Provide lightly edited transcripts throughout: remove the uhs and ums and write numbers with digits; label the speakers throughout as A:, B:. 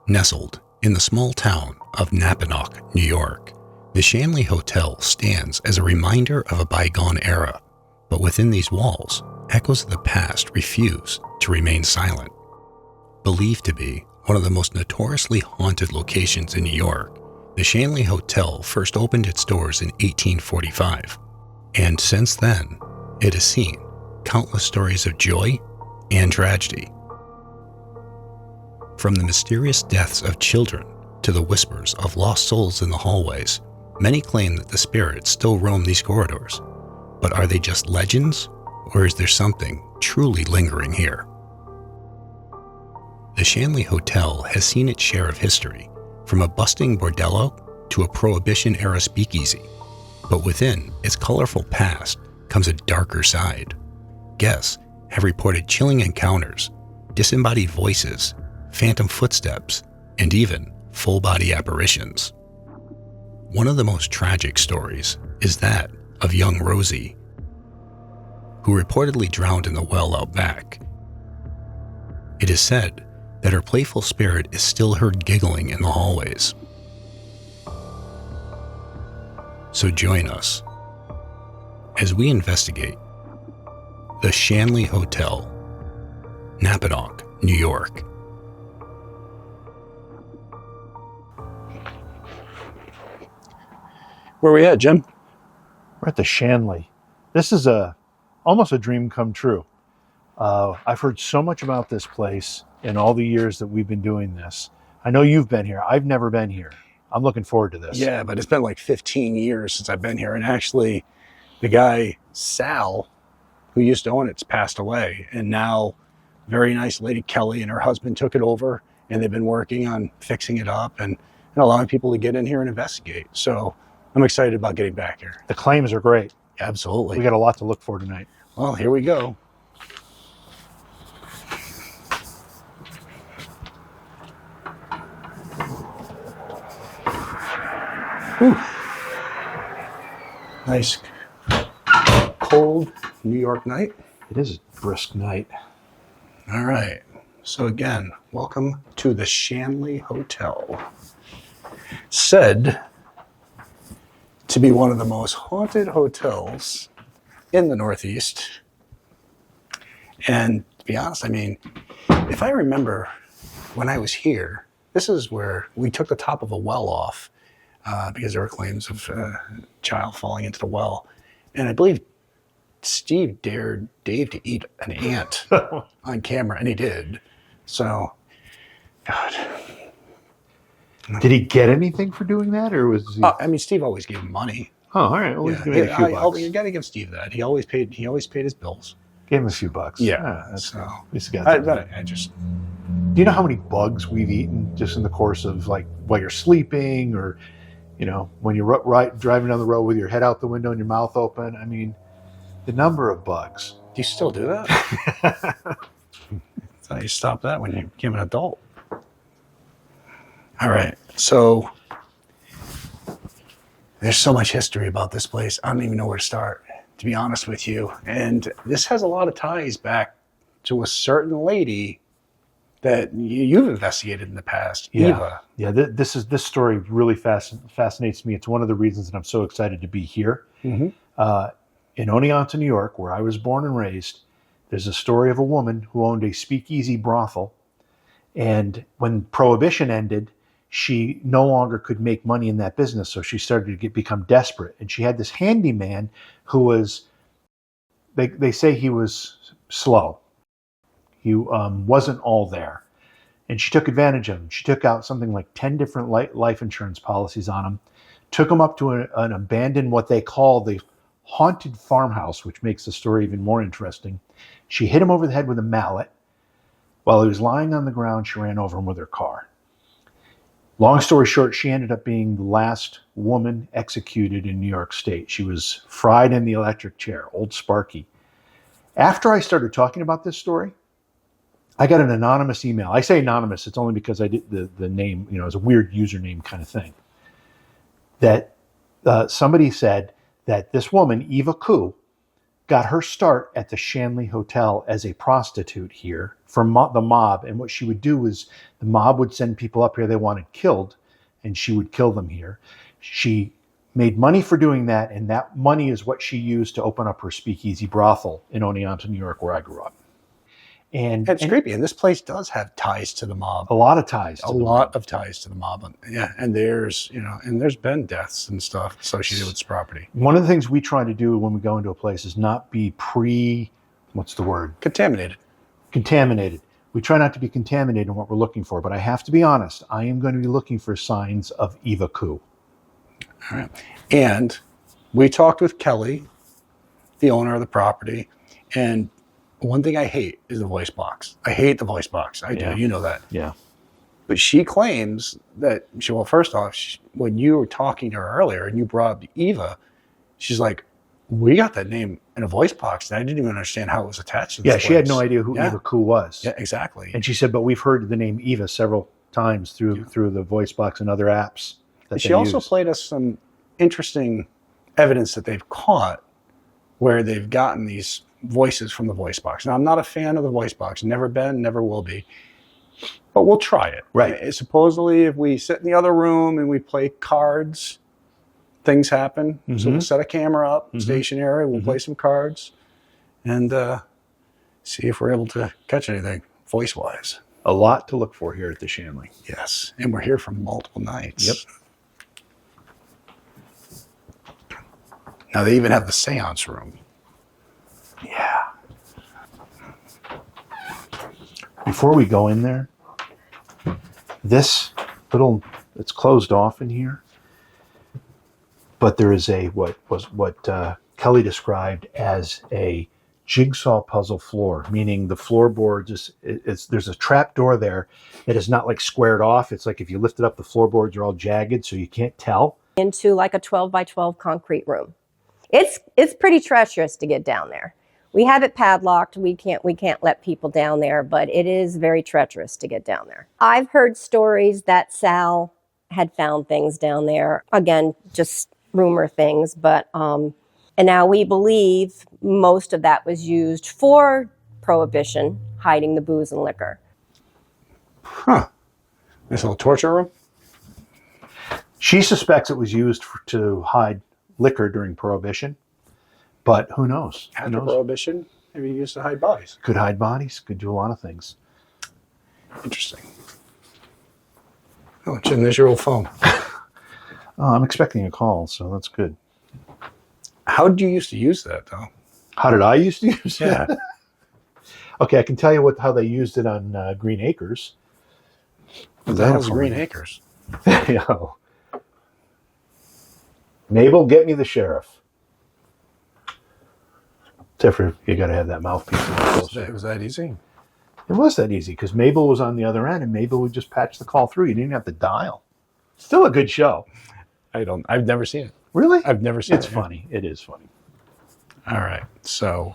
A: Nestled in the small town of Napanoch, New York, the Shanley Hotel stands as a reminder of a bygone era, but within these walls, echoes of the past refuse to remain silent. Believed to be one of the most notoriously haunted locations in New York, the Shanley Hotel first opened its doors in 1845, and since then, it has seen countless stories of joy and tragedy. From the mysterious deaths of children to the whispers of lost souls in the hallways, many claim that the spirits still roam these corridors. But are they just legends, or is there something truly lingering here? The Shanley Hotel has seen its share of history, from a bustling Bordello to a Prohibition-era speakeasy. But within its colorful past comes a darker side. Guests have reported chilling encounters, disembodied voices, phantom footsteps, and even full-body apparitions. One of the most tragic stories is that of young Rosie, who reportedly drowned in the well out back. It is said that her playful spirit is still heard giggling in the hallways. So join us as we investigate the Shanley Hotel, Napanoch, New York. Where are we at, Jim?
B: We're at the Shanley. This is almost a dream come true. I've heard so much about this place in all the years that we've been doing this. I know you've been here. I've never been here. I'm looking forward to this.
A: Yeah, but it's been like 15 years since I've been here. And actually, the guy, Sal, who used to own it's passed away. And now, very nice lady, Kelly, and her husband took it over. And they've been working on fixing it up and allowing people to get in here and investigate. So I'm excited about getting back here.
B: The claims are great.
A: Absolutely.
B: We got a lot to look for tonight.
A: Well, here we go. Whew. Nice cold New York night.
B: It is a brisk night.
A: All right. So again, welcome to the Shanley Hotel. Said to be one of the most haunted hotels in the Northeast. And to be honest, I mean, if I remember when I was here, this is where we took the top of a well off because there were claims of a child falling into the well. And I believe Steve dared Dave to eat an ant on camera, and he did. So, God.
B: Did he get anything for doing that, or was he?
A: I mean, Steve always gave him money.
B: Oh, all right. Always give him a few bucks.
A: You got to give Steve that. He always paid his bills.
B: Gave him a few bucks.
A: Yeah.
B: That's
A: so
B: at least he got
A: I just.
B: Do you know how many bugs we've eaten just in the course of, like, while you're sleeping, or, you know, when you're driving down the road with your head out the window and your mouth open? I mean, the number of bugs.
A: Do you still do that? I thought you stopped that when you became an adult. All right, so there's so much history about this place. I don't even know where to start, to be honest with you. And this has a lot of ties back to a certain lady that you've investigated in the past, Eva.
B: Yeah. This story really fascinates me. It's one of the reasons that I'm so excited to be here.
A: Mm-hmm.
B: In Oneonta, New York, where I was born and raised, there's a story of a woman who owned a speakeasy brothel. And when Prohibition ended, she no longer could make money in that business, so she started to become desperate. And she had this handyman who was, they say he was slow. He wasn't all there. And she took advantage of him. She took out something like 10 different life insurance policies on him, took him up to an abandoned, what they call the haunted farmhouse, which makes the story even more interesting. She hit him over the head with a mallet. While he was lying on the ground, she ran over him with her car. Long story short, she ended up being the last woman executed in New York State. She was fried in the electric chair, old Sparky. After I started talking about this story, I got an anonymous email. I say anonymous, it's only because I did the name, you know, it's a weird username kind of thing. That somebody said that this woman, Eva Koo, got her start at the Shanley Hotel as a prostitute here for the mob. And what she would do was the mob would send people up here they wanted killed, and she would kill them here. She made money for doing that, and that money is what she used to open up her speakeasy brothel in Oneonta, New York, where I grew up. And
A: it's creepy. And this place does have ties to the mob.
B: A lot of ties.
A: A lot of ties to the mob. Yeah. And there's been deaths and stuff associated with this property.
B: One of the things we try to do when we go into a place is not be Contaminated. We try not to be contaminated in what we're looking for, but I have to be honest, I am going to be looking for signs of Eva Coup.
A: All right. And we talked with Kelly, the owner of the property, and one thing I hate is the voice box. I hate the voice box. I do. You know that.
B: Yeah.
A: But she claims that, first off, when you were talking to her earlier and you brought up Eva, she's like, we got that name in a voice box, and I didn't even understand how it was attached to this place.
B: She had no idea who Eva Coup was.
A: Yeah, exactly.
B: And she said, but we've heard the name Eva several times through the voice box and other apps.
A: And she also played us some interesting evidence that they've caught where they've gotten these voices from the voice box. Now, I'm not a fan of the voice box. Never been, never will be. But we'll try it.
B: Right.
A: And supposedly, if we sit in the other room and we play cards, things happen. Mm-hmm. So we'll set a camera up, stationary. We'll play some cards and see if we're able to catch anything voice-wise.
B: A lot to look for here at the Shanley.
A: Yes. And we're here for multiple nights.
B: Yep.
A: Now, they even have the seance room.
B: Yeah. Before we go in there, it's closed off in here, but there is what Kelly described as a jigsaw puzzle floor, meaning the floorboards there's a trap door there that is not like squared off. It's like if you lifted up, the floorboards are all jagged, so you can't tell.
C: Into like a 12 by 12 concrete room. It's pretty treacherous to get down there. We have it padlocked. We can't let people down there, but it is very treacherous to get down there. I've heard stories that Sal had found things down there. Again, just rumor things, but and now we believe most of that was used for prohibition, hiding the booze and liquor.
A: Huh. This little torture room?
B: She suspects it was used to hide liquor during Prohibition, but who knows?
A: After Prohibition, maybe used to hide bodies.
B: Could hide bodies, could do a lot of things.
A: Interesting. Oh, Jim, there's your old phone.
B: I'm expecting a call, so that's good.
A: How did you used to use that, though?
B: How did I used to use it?
A: Yeah.
B: Okay, I can tell you how they used it on Green Acres.
A: That was Green Acres.
B: Yeah. Mabel, get me the sheriff. Except for you got to have that mouthpiece.
A: It was that easy?
B: It was that easy because Mabel was on the other end and Mabel would just patch the call through. You didn't have to dial. Still a good show.
A: I've never seen it.
B: Really?
A: I've never seen it.
B: It's funny. It is funny.
A: All right. So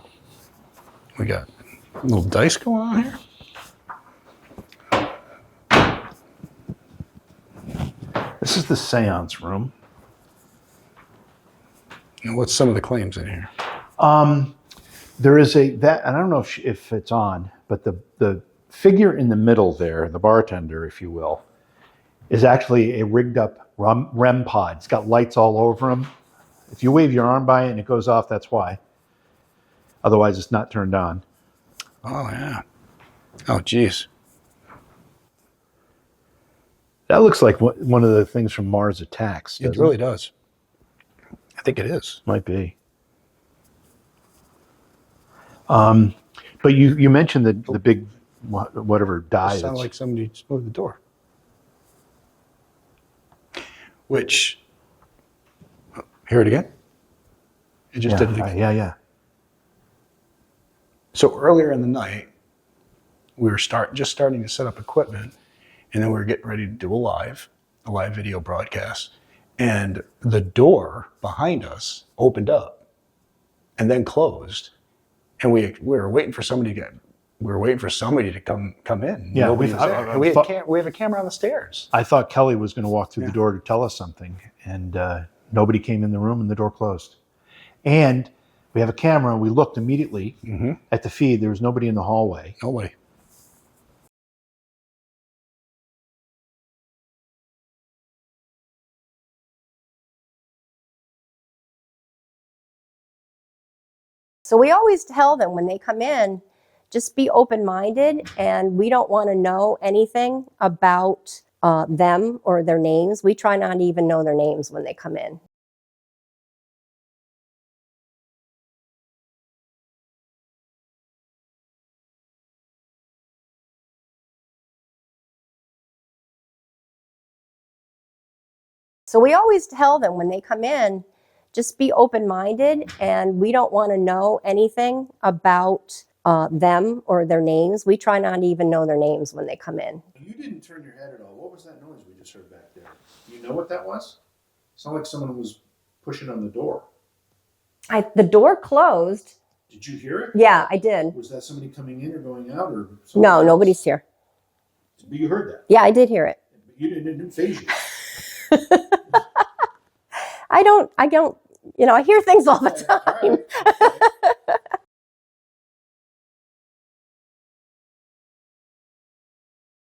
A: we got a little dice going on here.
B: This is the seance room.
A: And what's some of the claims in here?
B: There is and I don't know if it's on, but the figure in the middle there, the bartender, if you will, is actually a rigged up REM pod. It's got lights all over him. If you wave your arm by it and it goes off, that's why. Otherwise, it's not turned on.
A: Oh, yeah. Oh, geez.
B: That looks like one of the things from Mars Attacks.
A: It really does. I think it is.
B: Might be. But you mentioned the big whatever die.
A: It sounded like somebody just moved the door. Which, hear it again? It just did it again.
B: Yeah.
A: So earlier in the night, we were just starting to set up equipment, and then we were getting ready to do a live video broadcast. And the door behind us opened up and then closed. And we were waiting for somebody to come in.
B: Yeah,
A: we have a camera on the stairs.
B: I thought Kelly was going to walk through the door to tell us something, and nobody came in the room, and the door closed. And We have a camera, and we looked immediately at the feed. There was nobody in the hallway.
A: No way.
C: So we always tell them when they come in, just be open-minded, and we don't want to know anything about them or their names. We try not to even know their names when they come in. So we always tell them when they come in, just be open-minded, and we don't want to know anything about them or their names. We try not to even know their names when they come in.
B: You didn't turn your head at all. What was that noise we just heard back there? Do you know what that was? It sounded like someone was pushing on the door.
C: The door closed.
B: Did you hear it?
C: Yeah, I did.
B: Was that somebody coming in or going out? Or
C: no,
B: else?
C: Nobody's here.
B: But you heard that?
C: Yeah, I did hear it.
B: But it didn't faze you.
C: I don't, I hear things all the time.
B: Right.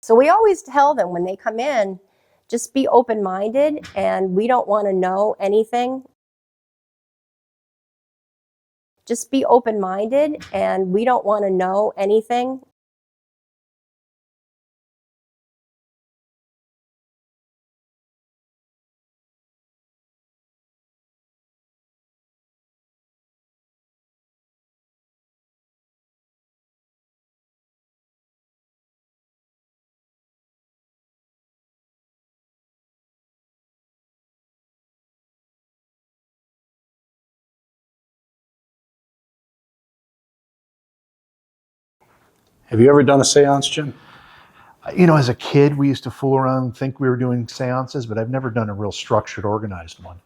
C: So we always tell them when they come in, just be open-minded, and we don't want to know anything. Just be open-minded, and we don't want to know anything.
A: Have you ever done a seance, Jim?
B: As a kid, we used to fool around and think we were doing seances, but I've never done a real structured, organized one.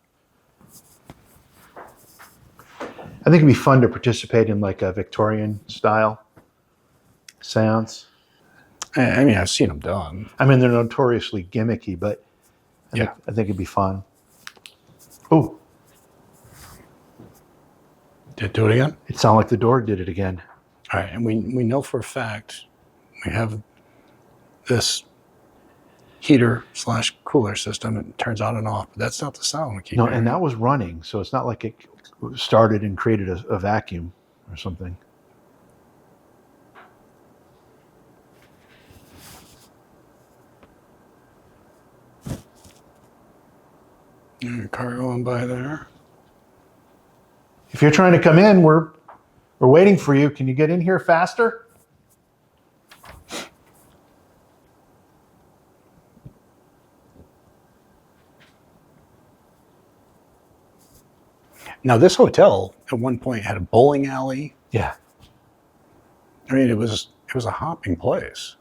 B: I think it'd be fun to participate in like a Victorian style seance.
A: I mean, I've seen them done.
B: I mean, they're notoriously gimmicky, but I think it'd be fun. Oh,
A: Did it do it again?
B: it sounded like the door did it again.
A: All right, and we know for a fact we have this heater/cooler system. It turns on and off, but that's not the sound we keep
B: No,
A: hearing.
B: and that was running, so it's not like it started and created a vacuum or something.
A: Car going by there.
B: If you're trying to come in, we're waiting for you. Can you get in here faster?
A: Now, this hotel at one point had a bowling alley.
B: Yeah.
A: I mean, it was a hopping place.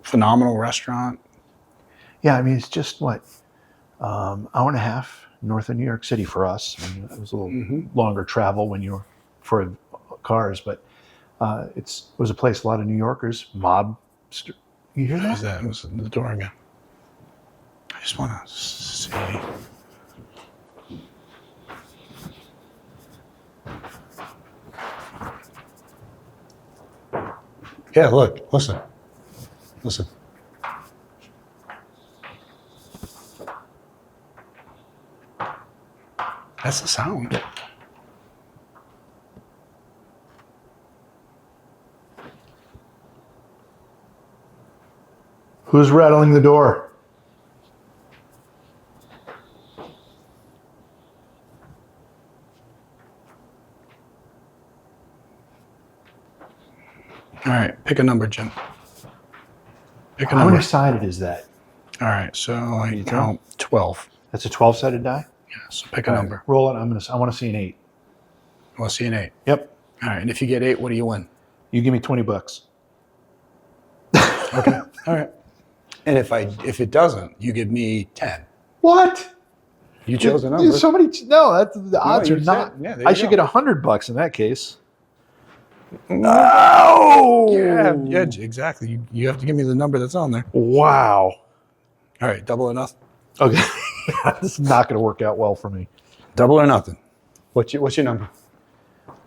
A: Phenomenal restaurant.
B: Yeah, I mean, it's just what, hour and a half north of New York City for us. I mean, it was a little longer travel when you were for cars, but it was a place a lot of New Yorkers, you hear
A: What was
B: that?
A: that? It was the door again. I just want to see. Yeah, look, listen. That's the sound.
B: Who's rattling the door?
A: All right, pick a number, Jim. Pick a
B: How
A: number.
B: many sided is that?
A: All right, so I count 12.
B: That's a 12-sided die?
A: Yeah, so pick a number.
B: Roll it. I want to see an 8.
A: I want to see an 8.
B: Yep.
A: All right, and if you get 8, what do you win?
B: You give me $20.
A: Okay. All right. And if it doesn't, you give me 10.
B: What?
A: You chose a number.
B: There's so many. No, the odds
A: you
B: are
A: said-
B: not.
A: yeah, there
B: I
A: you
B: should
A: go.
B: get $100 in that case.
A: No. Yeah, exactly. You have to give me the number that's on there.
B: Wow.
A: All right, double or nothing.
B: Okay. This is not going to work out well for me.
A: Double or nothing. What's your number?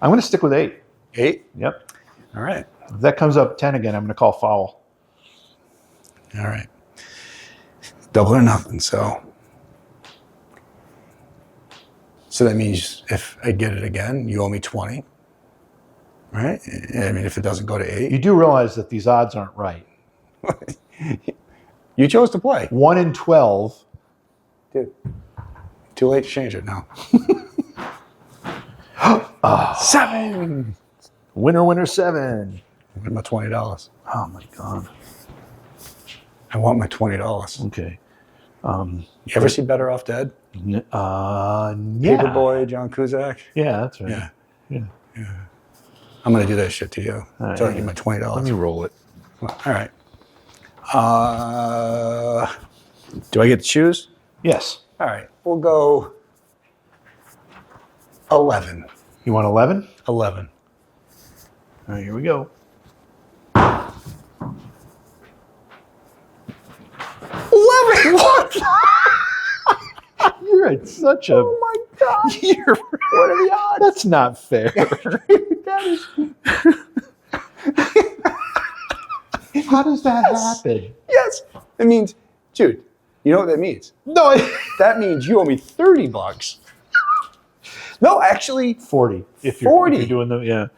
B: I'm going to stick with 8.
A: 8?
B: Yep.
A: All right.
B: If that comes up 10 again, I'm going to call foul.
A: All right. Double or nothing. So that means if I get it again, you owe me 20. Right? I mean, if it doesn't go to 8.
B: You do realize that these odds aren't right.
A: You chose to play.
B: 1 in 12.
A: Dude, too late to change it now. 7.
B: Winner 7.
A: I want my $20.
B: Oh my God.
A: I want my $20.
B: Okay.
A: You ever see Better Off Dead?
B: Yeah.
A: Paperboy, John Cusack.
B: Yeah, that's right.
A: Yeah. I'm gonna do that shit to you.
B: Right,
A: So I get my $20.
B: Let me roll it.
A: All right. Do I get to choose?
B: Yes.
A: All right. We'll go 11.
B: You want 11?
A: 11.
B: All right, here we go.
A: 11. What?
B: You're at such a.
A: Oh my God. What are the odds?
B: That's not fair.
A: That is.
B: How does that happen?
A: Yes. It means, dude, you know what that means?
B: No,
A: That means you owe me $30. No, actually,
B: 40. If
A: 40.
B: you're doing the yeah.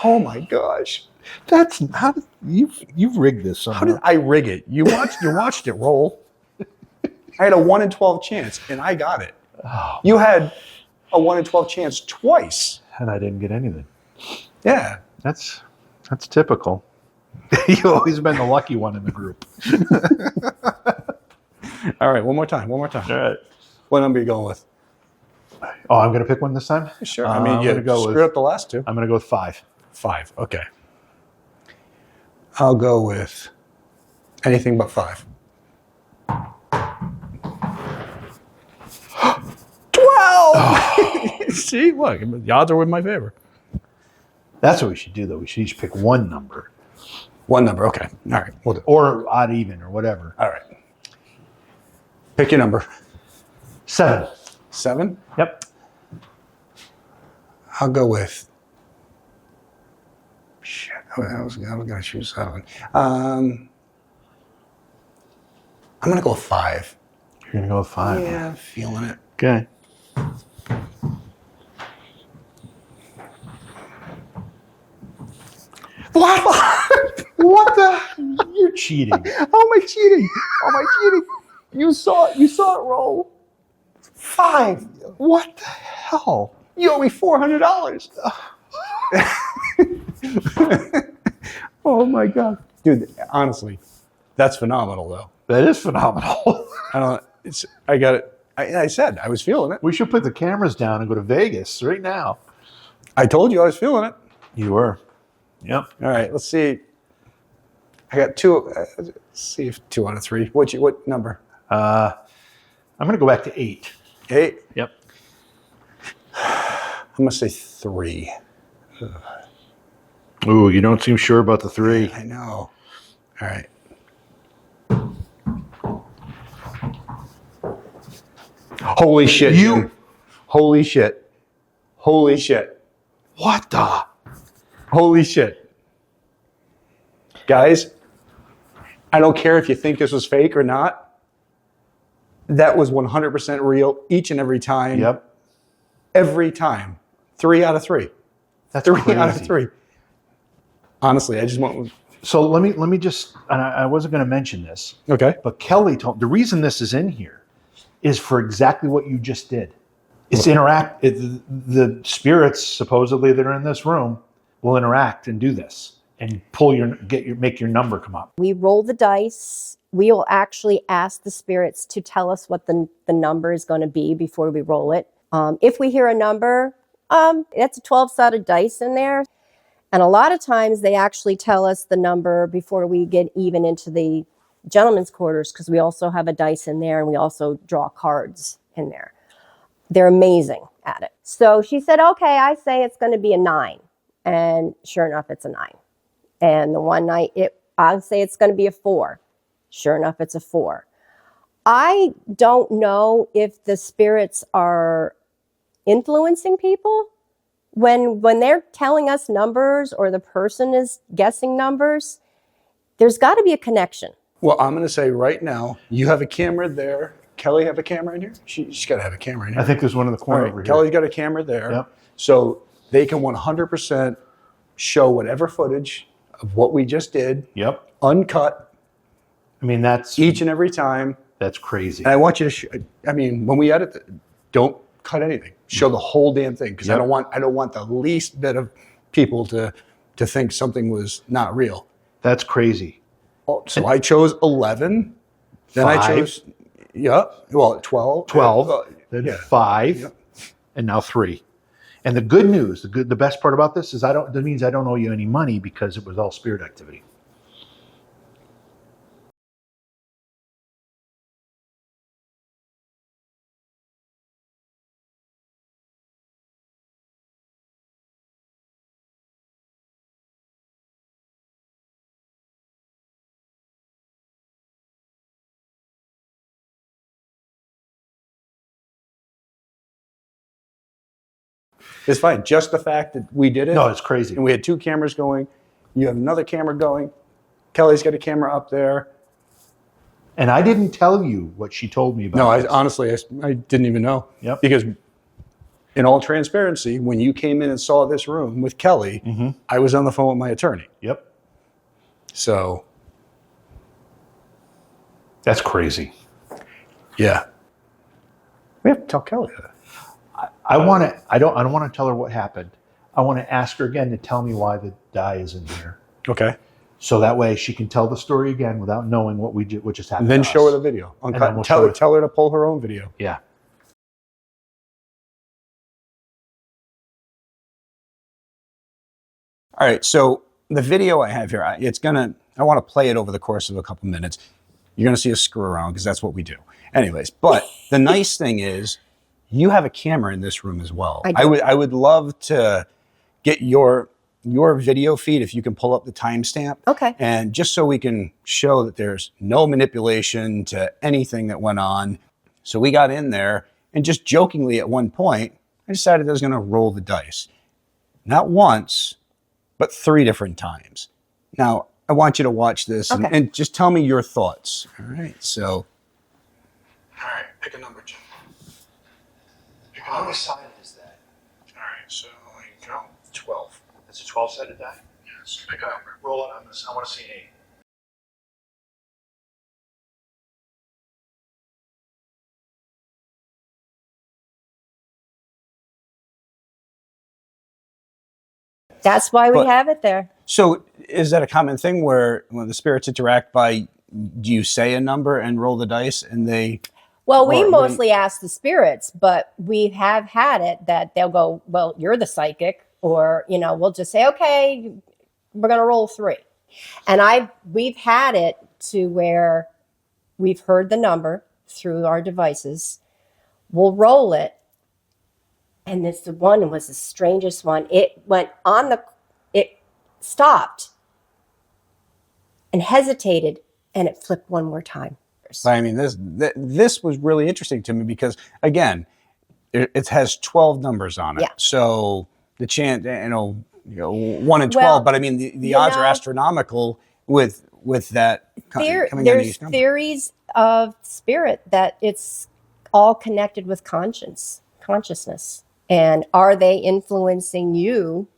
A: Oh my gosh.
B: That's how you've rigged this somehow.
A: How did I rig it? You watched it roll. I had a 1 in 12 chance, and I got it.
B: Oh,
A: You had a 1 in 12 chance twice.
B: and I didn't get anything.
A: Yeah.
B: That's typical. You've always been the lucky one in the group.
A: All right, one more time.
B: All right.
A: What number are you going with?
B: Oh, I'm going to pick one this time?
A: Sure.
B: I'm
A: you
B: gonna go
A: screwed
B: with-
A: up the last two.
B: I'm going to go with 5.
A: 5. Okay. I'll go with anything but 5. 12! See, look, the odds are in my favor.
B: That's what we should do, though. We should each pick one number.
A: One number, okay. All right, we'll do.
B: Or odd even or whatever.
A: All right. Pick your number.
B: 7.
A: 7?
B: Yep.
A: I'll go with. Shit, I was going to choose 7. I'm going to go with 5.
B: You're going to go with 5.
A: Yeah, I'm feeling it.
B: Okay.
A: What?
B: What the? You're cheating.
A: How am I cheating? How am I cheating? You saw it roll. 5.
B: What the hell?
A: You owe me $400. Oh my God. Dude, honestly, that's phenomenal though.
B: That is phenomenal.
A: I got it. I said I was feeling it.
B: We should put the cameras down and go to Vegas right now.
A: I told you I was feeling it.
B: You were. Yep.
A: All right, let's see. I got 2. Let's see if 2 out of 3. What number?
B: I'm going to go back to 8.
A: 8.
B: Yep.
A: I'm gonna say 3.
B: Ooh, you don't seem sure about the 3.
A: I know. All right. Holy shit! Jim. Holy shit! Holy shit!
B: What the?
A: Holy shit! Guys, I don't care if you think this was fake or not. That was 100% real each and every time.
B: Yep.
A: Every time. 3 out of 3.
B: That's
A: 3
B: crazy.
A: out of 3. Honestly, I just want.
B: So let me just, and I wasn't going to mention this,
A: Okay.
B: but Kelly told, the reason this is in here is for exactly what you just did. It's the spirits supposedly that are in this room will interact and do this and make your number come up.
C: We roll the dice. We will actually ask the spirits to tell us what the number is going to be before we roll it. If we hear a number, that's a 12-sided dice in there. And a lot of times they actually tell us the number before we get even into the gentlemen's quarters, because we also have a dice in there and we also draw cards in there. They're amazing at it. So she said, okay, I say it's going to be a 9. And sure enough, it's a 9. And the one night, I'll say it's going to be a 4. Sure enough, it's a 4. I don't know if the spirits are influencing people when they're telling us numbers or the person is guessing numbers. There's got to be a connection.
D: Well, I'm going to say right now, you have a camera there. Kelly have a camera in here? She's got to have a camera in here.
B: I think there's one in the corner over here.
D: Kelly's got a camera there.
B: Yep.
D: So they can 100% show whatever footage of what we just did.
B: Yep.
D: Uncut.
B: I mean, that's
D: each and every time.
B: That's crazy.
D: And I want you to, when we edit, don't cut anything. Show the whole damn thing. Because I don't want the least bit of people to think something was not real.
B: That's crazy.
D: So I chose 11. Then
B: 5.
D: I chose, 12.
B: 12. Then 5. And now 3. And the good news, the best part about this is that means I don't owe you any money because it was all spirit activity.
D: It's fine. Just the fact that we did it.
B: No, it's crazy.
D: And we had 2 cameras going. You have another camera going. Kelly's got a camera up there.
B: And I didn't tell you what she told me about.
D: No, I didn't even know.
B: Yep.
D: Because in all transparency, when you came in and saw this room with Kelly, I was on the phone with my attorney.
B: Yep.
D: So.
B: That's crazy.
D: Yeah. We have to tell Kelly that.
B: I don't want to tell her what happened. I want to ask her again to tell me why the die is in here.
D: Okay.
B: So that way she can tell the story again without knowing what just happened.
D: And then
B: to
D: show
B: us.
D: her the video.
B: Uncut. We'll
D: tell her to pull her own video.
B: Yeah.
D: All right. So the video I have here, I want to play it over the course of a couple minutes. You're going to see us screw around because that's what we do. Anyways, but the nice thing is you have a camera in this room as well. I would love to get your video feed if you can pull up the timestamp.
C: Okay.
D: And just so we can show that there's no manipulation to anything that went on. So we got in there and just jokingly at one point, I decided I was going to roll the dice. Not once, but 3 different times. Now, I want you to watch this and just tell me your thoughts. All right. So. All right. Pick a number, Jim.
B: How many sided is that?
D: All right, so here you go. 12.
B: That's a 12-sided die?
D: Yes. Pick a number.
B: Roll it on this. I want to see an 8.
C: That's why we have it there.
D: So is that a common thing where when the spirits interact do you say a number and roll the dice and they...
C: Well, we mostly ask the spirits, but we have had it that they'll go, well, you're the psychic, or, we'll just say, okay, we're going to roll 3. And we've had it to where we've heard the number through our devices. We'll roll it. And this one was the strangest one. It it stopped and hesitated, and it flipped one more time.
D: I mean, this was really interesting to me because, again, it has 12 numbers on it.
C: Yeah.
D: So the chance, 1 in 12, but I mean, the odds are astronomical with that coming on
C: There's
D: each number.
C: theories of spirit that it's all connected with consciousness. And are they influencing you?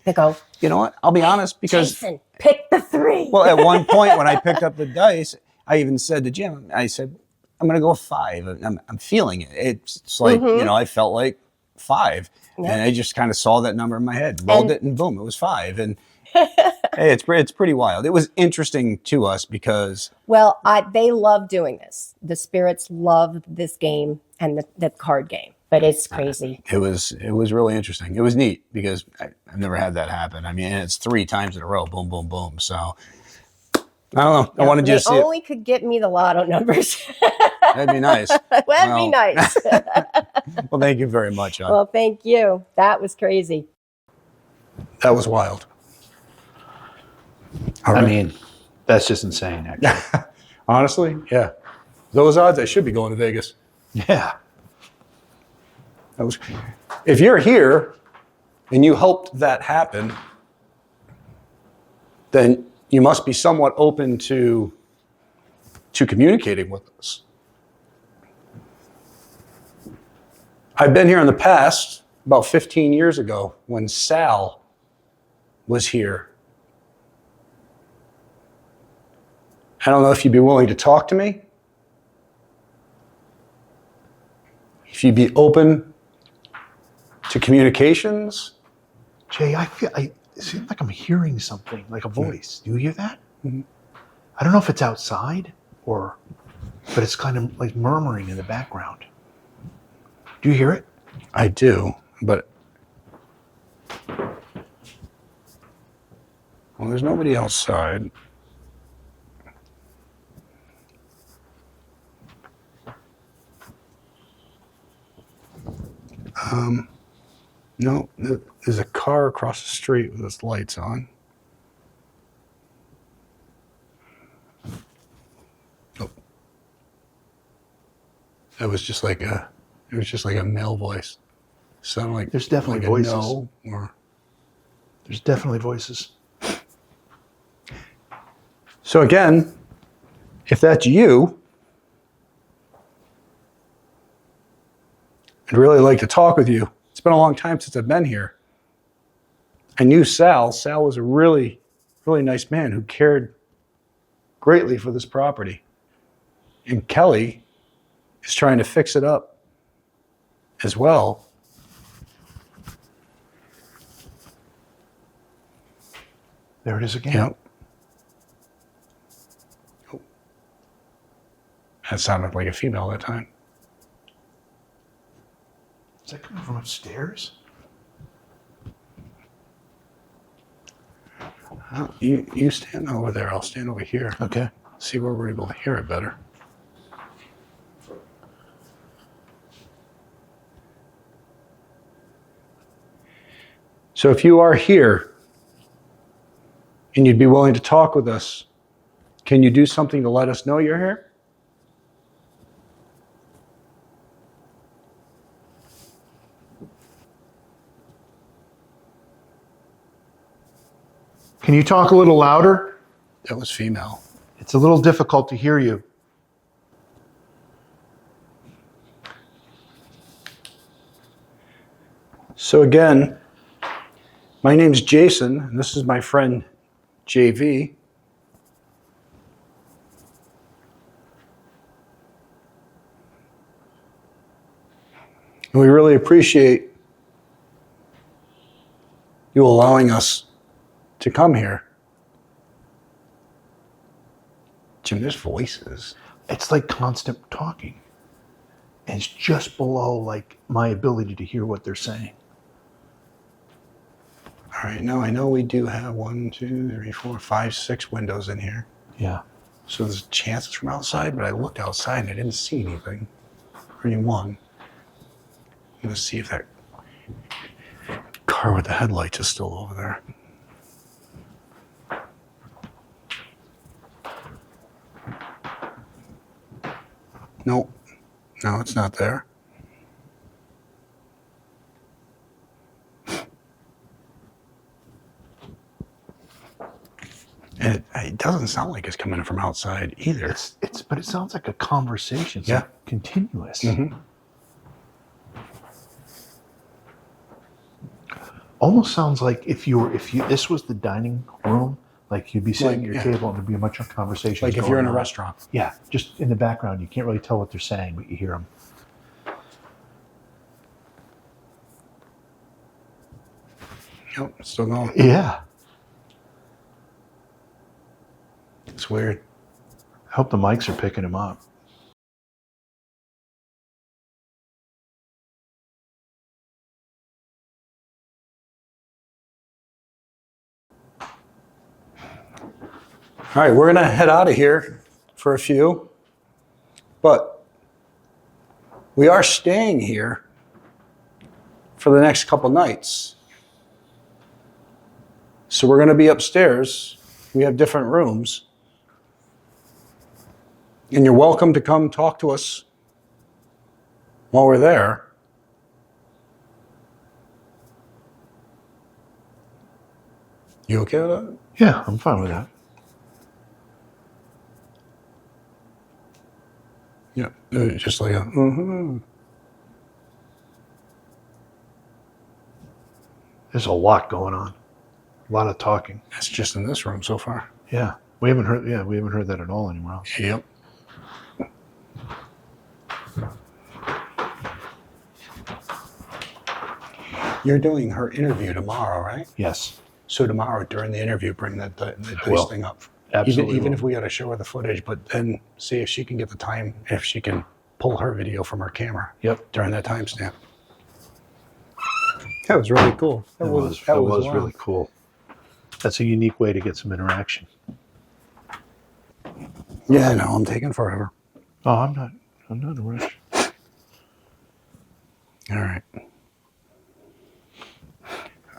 C: They go,
D: you know what? I'll be honest because...
C: Jason, pick the 3.
D: Well, at one point when I picked up the dice, I even said to Jim, I said, I'm going to go with 5. I'm feeling it. It's like, I felt like 5. Yeah. And I just kind of saw that number in my head, rolled it, and boom, it was 5. And hey, it's pretty wild. It was interesting to us because...
C: Well, they love doing this. The spirits love this game and the card game. But it's crazy.
D: It was really interesting. It was neat because I've never had that happen. I mean, it's 3 times in a row, boom, boom, boom. So... I don't know. I wanted you to see it.
C: They only could get me the lotto numbers.
D: That'd be nice.
C: That'd be nice.
D: Well, thank you very much, John.
C: Well, thank you. That was crazy.
D: That was wild.
B: I mean, that's just insane, actually.
D: Honestly, yeah. Those odds, I should be going to Vegas.
B: Yeah.
D: If you're here and you helped that happen, then you must be somewhat open to communicating with us. I've been here in the past, about 15 years ago, when Sal was here. I don't know if you'd be willing to talk to me. If you'd be open to communications.
B: Jay, it seems like I'm hearing something, like a voice. Do you hear that? Mm-hmm. I don't know if it's outside but it's kind of like murmuring in the background. Do you hear it?
D: I do, but well, there's nobody outside. No, there's a car across the street with its lights on. Oh. It was just like a male voice. Sounded like
B: there's definitely
D: like
B: voices.
D: No, or
B: there's definitely voices.
D: So again, if that's you, I'd really like to talk with you. It's been a long time since I've been here. I knew Sal. Sal was a really, really nice man who cared greatly for this property. And Kelly is trying to fix it up as well.
B: There it is again.
D: Yep. Oh. That sounded like a female that time.
B: Is that coming from upstairs?
D: You stand over there. I'll stand over here.
B: Okay.
D: See where we're able to hear it better. So if you are here and you'd be willing to talk with us, can you do something to let us know you're here?
B: Can you talk a little louder?
D: That was female.
B: It's a little difficult to hear you.
D: So again, my name's Jason, and this is my friend JV. And we really appreciate you allowing us to come here. Jim, there's voices.
B: It's like constant talking. And it's just below like my ability to hear what they're saying.
D: All right, now I know we do have 1, 2, 3, 4, 5, 6 windows in here.
B: Yeah.
D: So there's chances from outside, but I looked outside and I didn't see anything or anyone. I'm gonna see if that car with the headlights is still over there. Nope. No, it's not there. And it doesn't sound like it's coming from outside either.
B: But it sounds like a conversation. It's
D: Yeah.
B: like continuous.
D: Mm-hmm.
B: Almost sounds like if this was the dining room, like you'd be sitting
D: Like,
B: at your
D: yeah.
B: table and there'd be a bunch of conversations.
D: Like if you're in a
B: going on.
D: restaurant.
B: Yeah, just in the background, you can't really tell what they're saying, but you hear them.
D: Yep, it's still going.
B: Yeah.
D: It's weird.
B: I hope the mics are picking them up.
D: All right, we're gonna head out of here for a few, but we are staying here for the next couple nights. So we're gonna be upstairs. We have different rooms. And you're welcome to come talk to us while we're there. You okay with that?
B: Yeah, I'm fine with that.
D: Yeah, just like a,
B: There's a lot going on. A lot of talking.
D: That's just in this room so far.
B: Yeah. We haven't heard that at all anywhere else.
D: Yep. You're doing her interview tomorrow, right?
B: Yes.
D: So tomorrow during the interview, bring that dice
B: Will.
D: thing up.
B: Absolutely.
D: Even
B: will.
D: if we got to show her the footage, but then see if she can get the time, if she can pull her video from her camera.
B: Yep.
D: During that timestamp. That was really cool.
B: That was really cool. That's a unique way to get some interaction.
D: Yeah, I know. I'm taking forever.
B: Oh, I'm not in a rush.
D: All right.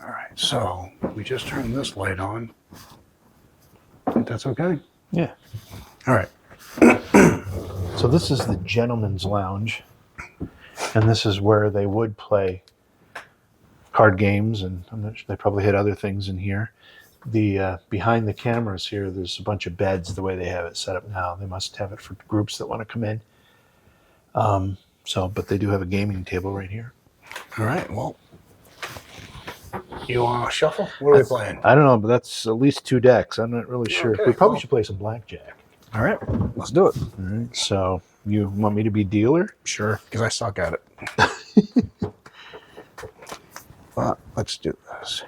D: All right. So we just turned this light on. Think that's okay?
B: Yeah.
D: All right.
B: So this is the gentleman's lounge, and this is where they would play card games, and I'm not sure, they probably had other things in here. The behind the cameras here, there's a bunch of beds the way they have it set up now. They must have it for groups that want to come in. But they do have a gaming table right here.
D: All right. Well, you want to shuffle? What are we playing?
B: I don't know, but that's at least 2 decks. I'm not really sure.
D: Okay,
B: We probably
D: cool.
B: should play some blackjack.
D: All right. Let's do it.
B: All right. So you want me to be dealer?
D: Sure. Because I suck at it. But let's do this.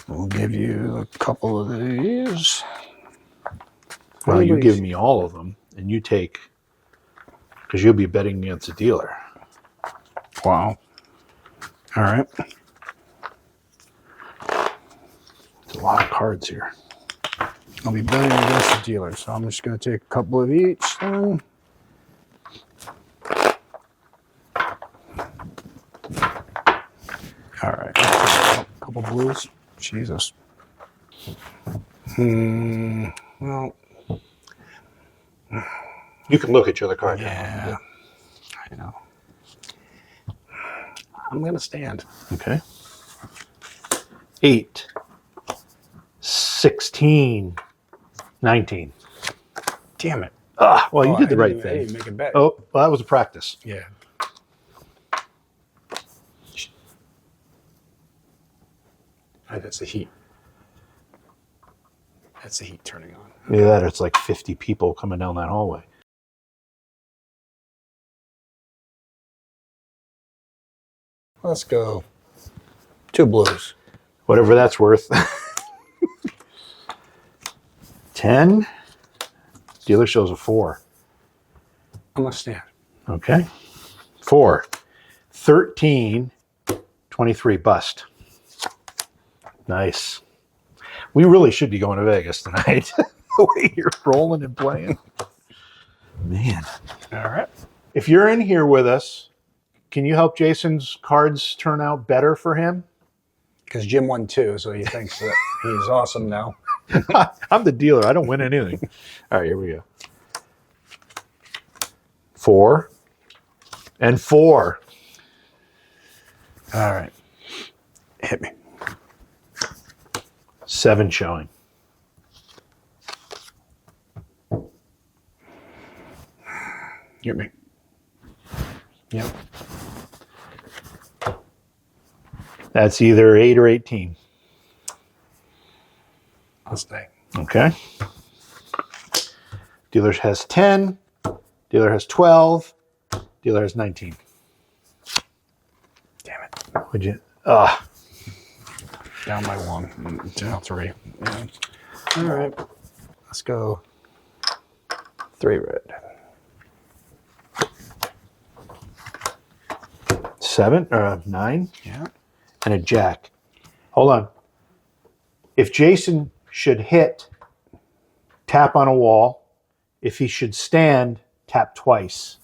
D: We'll give you a couple of these.
B: Well, you give me all of them, and you take, because you'll be betting against a dealer.
D: Wow. All right.
B: There's a lot of cards here.
D: I'll be betting against the dealer, so I'm just going to take a couple of each then. All right. A couple blues. Jesus. Well,
B: You can look at your other card.
D: yeah. I know. I'm going to stand.
B: Okay. 8, 16, 19.
D: Damn it.
B: Well, you did the
D: I
B: right
D: didn't- I
B: thing.
D: didn't make a bet.
B: Oh, well, that was a practice.
D: Yeah. That's the heat. That's the heat turning on.
B: Yeah, that it's like 50 people coming down that hallway.
D: Let's go. 2 blues.
B: Whatever that's worth. 10. Dealer shows a 4.
D: I'm going to stand.
B: Okay. 4. 13. 23. Bust. Nice. We really should be going to Vegas tonight. The way you're rolling and playing. Man.
D: All right.
B: If you're in here with us, can you help Jason's cards turn out better for him?
D: Because Jim won 2, so he thinks that he's awesome now.
B: I'm the dealer. I don't win anything. All right, here we go. 4 and 4.
D: All right. Hit me.
B: 7 showing.
D: Hit me. Yep.
B: That's either 8 or 18.
D: I'll stay.
B: Okay. Dealer has 10. Dealer has 12. Dealer has 19.
D: Damn it.
B: Would you?
D: Down by 1. Down 3. Yeah. All right. Let's go 3 red.
B: 7 or 9
D: Yeah.
B: and a jack. Hold on. If Jason should hit, tap on a wall. If he should stand, tap twice.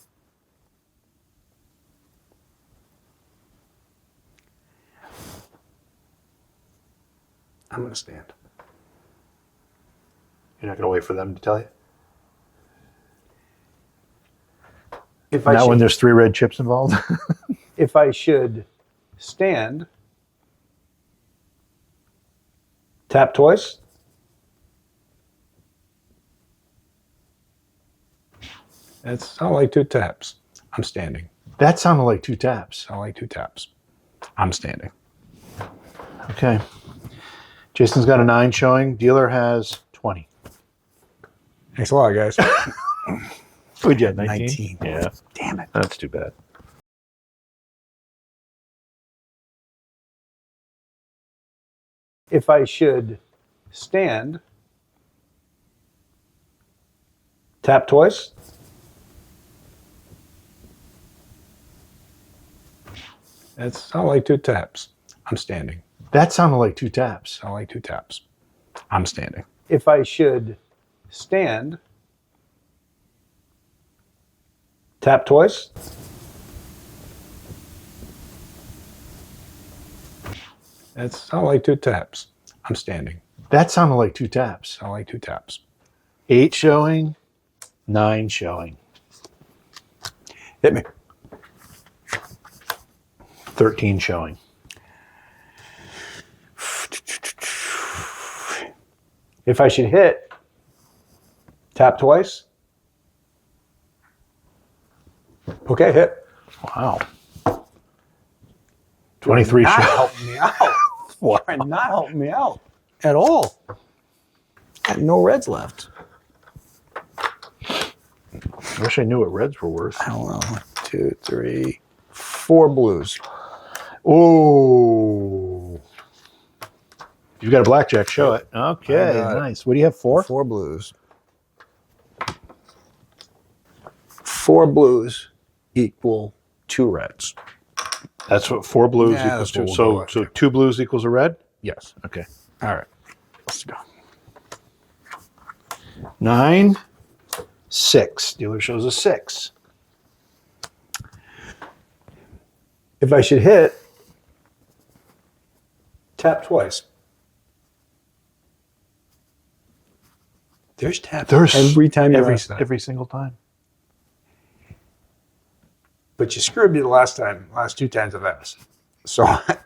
D: I'm going to stand.
B: You're not going to wait for them to tell you?
D: If
B: Not when there's 3 red chips involved.
D: if I should stand, tap twice. That sounded like 2 taps. I'm standing.
B: That sounded like 2 taps.
D: Sounded like 2 taps. I'm standing.
B: Okay. Jason's got a 9 showing. Dealer has 20.
D: Thanks a lot, guys.
B: What'd you have, 19?
D: 19.
B: Yeah.
D: Damn it.
B: That's too bad.
D: If I should stand, tap twice. That sounded like 2 taps. I'm standing.
B: That sounded like 2 taps.
D: Sounded like 2 taps. I'm standing. If I should stand, tap twice. That sounded like 2 taps. I'm standing.
B: That sounded like 2 taps.
D: Sounded like 2 taps.
B: 8 showing. 9 showing.
D: Hit me.
B: 13 showing.
D: If I should hit, tap twice. Okay, hit.
B: Wow. 23
D: Not
B: showing.
D: helping me out.
B: Wow.
D: You're not helping me out at all. Got no reds left.
B: I wish I knew what reds were worth.
D: I don't know. 1, 2, 3, 4 blues.
B: Oh. You've got a blackjack. Show it. Okay,
D: I got it.
B: nice. What do you have, 4?
D: 4 blues. 4 blues equal 2 reds.
B: That's what 4 blues
D: Yeah,
B: equals
D: that's what
B: 2.
D: we'll go with.
B: So 2 blues equals a red?
D: Yes.
B: Okay.
D: All right. Let's go.
B: 9, 6. Dealer shows a 6.
D: If I should hit, tap twice. There's taps every time you're outside.
B: Every single time.
D: But you screwed me the last 2 times I've asked. So I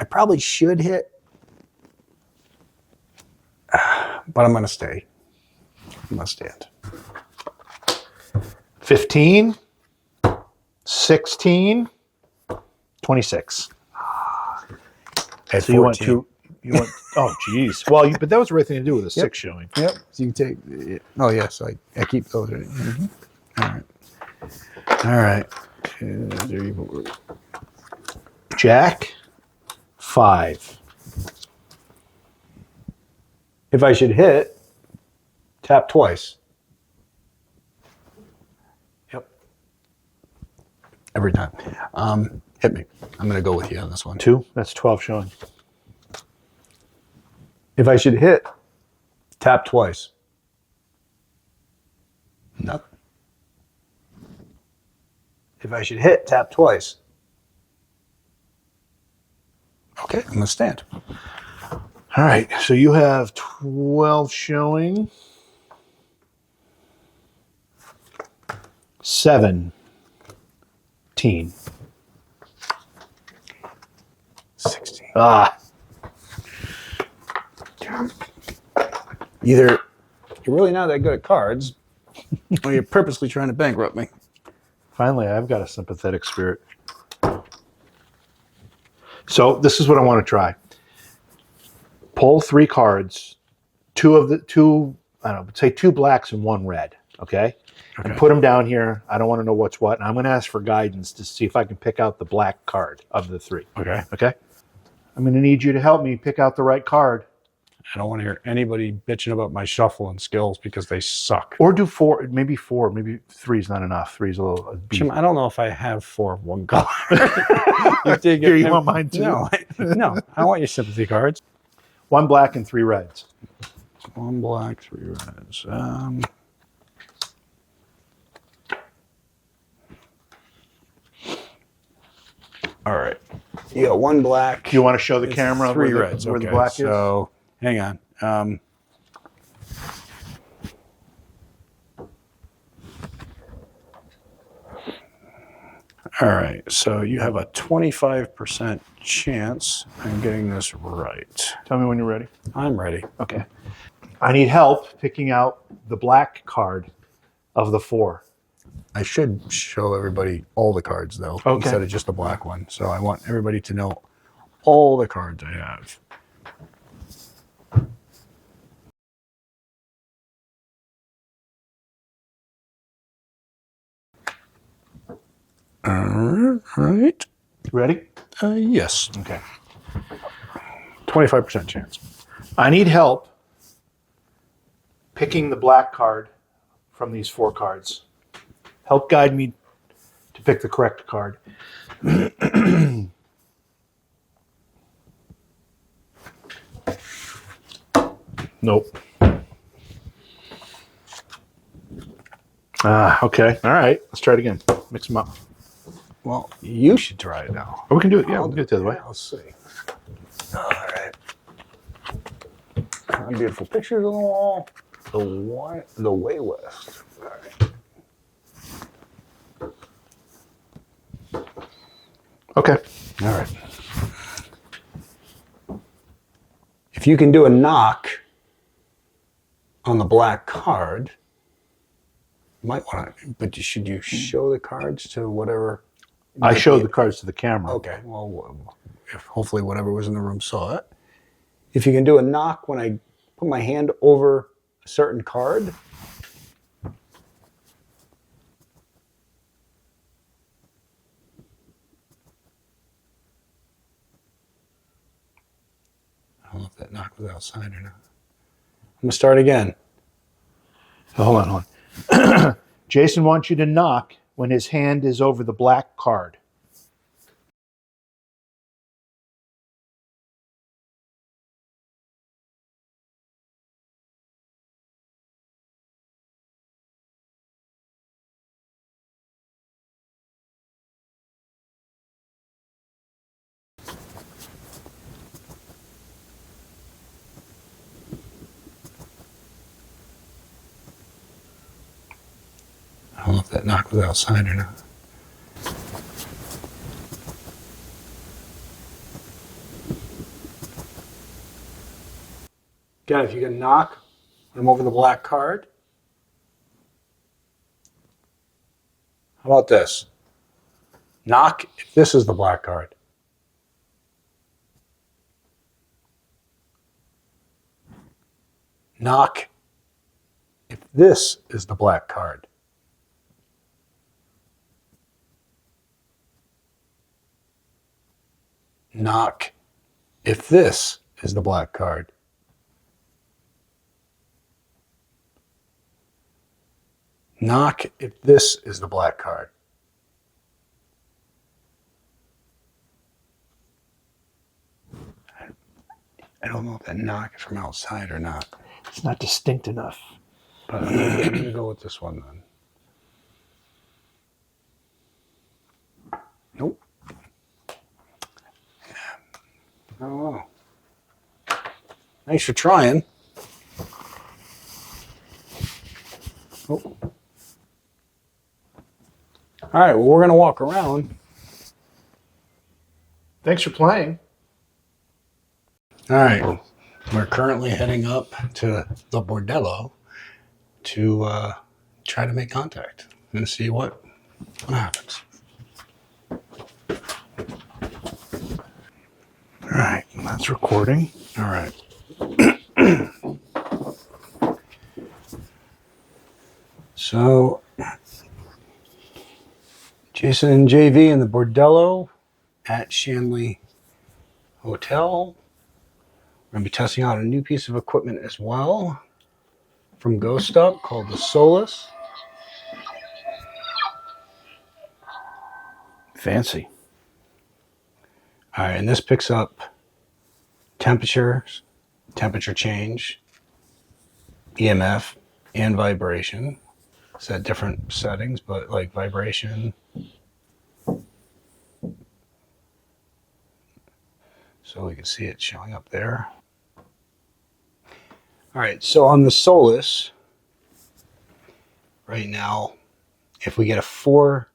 D: probably should hit, but I'm going to stay. I'm going to stand.
B: 15, 16, 26.
D: At
B: So you want
D: 14.
B: 2. You want? Oh, geez. Well, but that was the right thing to do with a 6 showing.
D: Yep. So you take. Oh yes, I keep those. Mm-hmm. All right. All right. 2, 3, 4.
B: Jack, 5.
D: If I should hit, tap twice. Yep. Every time. Hit me. I'm going to go with you on this one.
B: 2. That's 12 showing.
D: If I should hit, tap twice. Nothing. If I should hit, tap twice. Okay, I'm going to stand.
B: All right. So you have 12 showing. 17.
D: 16.
B: Ah.
D: Either you're really not that good at cards, or you're purposely trying to bankrupt me.
B: Finally, I've got a sympathetic spirit. So this is what I want to try. Pull 3 cards, 2 of the 2, I don't know, say 2 blacks and 1 red, okay? And put them down here. I don't want to know what's what. And I'm going to ask for guidance to see if I can pick out the black card of the 3.
D: Okay.
B: Okay? I'm going to need you to help me pick out the right card.
D: I don't want to hear anybody bitching about my shuffling skills because they suck.
B: Or do 4, maybe 4, maybe 3 is not enough. 3 is a little...
D: Jim, I don't know if I have 4 of one color.
B: Here, you want mine too?
D: No, no, I want your sympathy cards.
B: 1 black and 3 reds.
D: 1 black, 3 reds. All right. You got 1 black.
B: Do you want to show the camera
D: 3
B: where
D: reds.
B: where
D: Okay,
B: the black is?
D: so hang on. All right, so you have a 25% chance I'm getting this right.
B: Tell me when you're ready.
D: I'm ready.
B: Okay. I need help picking out the black card of the 4.
D: I should show everybody all the cards, though,
B: Okay.
D: instead of just the black one. So I want everybody to know all the cards I have. All right.
B: Ready?
D: Yes.
B: Okay.
D: 25% chance.
B: I need help picking the black card from these 4 cards. Help guide me to pick the correct card. Nope. Okay. All right. Let's try it again. Mix them up.
D: Well, you should try it now.
B: Oh, we can do it. Yeah, we'll do it the other way.
D: Yeah, let's see. All right. Beautiful pictures on the wall. The way west. All right.
B: Okay.
D: All right. If you can do a knock on the black card, you might want to, but should you show the cards to whatever?
B: I showed the cards to the camera.
D: Okay, well, if hopefully whatever was in the room saw it. If you can do a knock when I put my hand over a certain card. I don't know if that knock was outside or not. I'm going to start again.
B: Hold on. Jason wants you to knock when his hand is over the black card.
D: I don't know if that knock was outside or not. Again, if you can knock when I'm over the black card. How about this? Knock if this is the black card. Knock if this is the black card. Knock if this is the black card. Knock if this is the black card. I don't know if that knock is from outside or not.
B: It's not distinct enough.
D: But I'm going to go with this one then. Nope. I don't know. Thanks for trying. Oh. All right, well, we're going to walk around.
B: Thanks for playing.
D: All right, we're currently heading up to the Bordello to try to make contact and see what happens.
B: All right, that's recording.
D: All right. So, Jason and JV in the Bordello at Shanley Hotel. We're going to be testing out a new piece of equipment as well from Ghost Up called the Solus.
B: Fancy.
D: All right, and this picks up temperatures, temperature change, EMF, and vibration. It's at different settings, but like vibration. So we can see it showing up there. All right, so on the Solus, right now, if we get a 4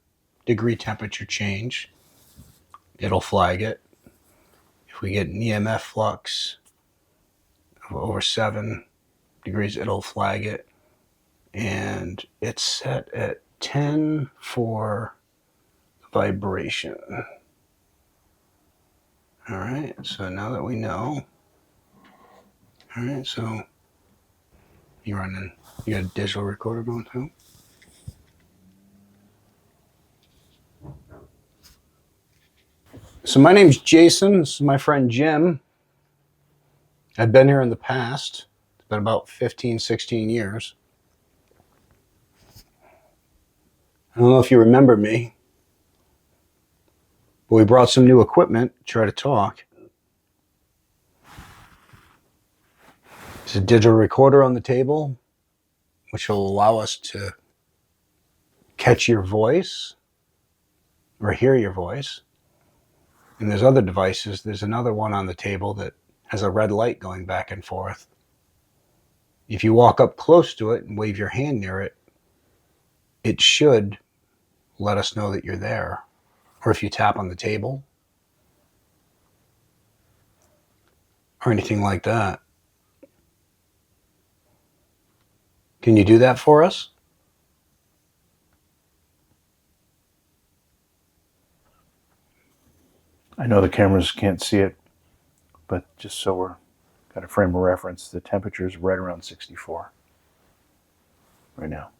D: degree temperature change, it'll flag it. If we get an EMF flux of over 7 degrees, it'll flag it. And it's set at 10 for vibration. All right, so now that we know, all right, so you got a digital recorder going too? So my name's Jason. This is my friend Jim. I've been here in the past. It's been about 15, 16 years. I don't know if you remember me, but we brought some new equipment to try to talk. There's a digital recorder on the table, which will allow us to catch your voice or hear your voice. And there's other devices. There's another one on the table that has a red light going back and forth. If you walk up close to it and wave your hand near it, it should let us know that you're there. Or if you tap on the table or anything like that. Can you do that for us?
B: I know the cameras can't see it, but just so we're got a frame of reference, the temperature is right around 64 right now.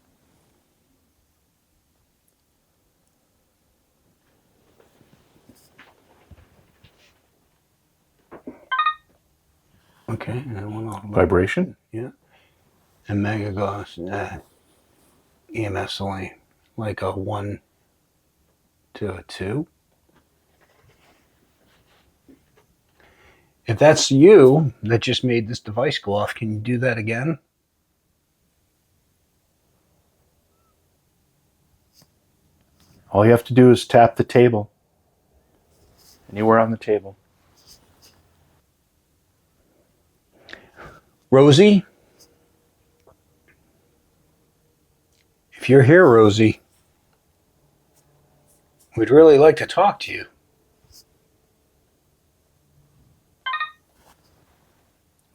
D: Okay, and then one off.
B: Vibration?
D: Yeah. And megagauss, EMF's only like a 1 to a 2. If that's you that just made this device go off, can you do that again?
B: All you have to do is tap the table. Anywhere on the table.
D: Rosie? If you're here, Rosie, we'd really like to talk to you.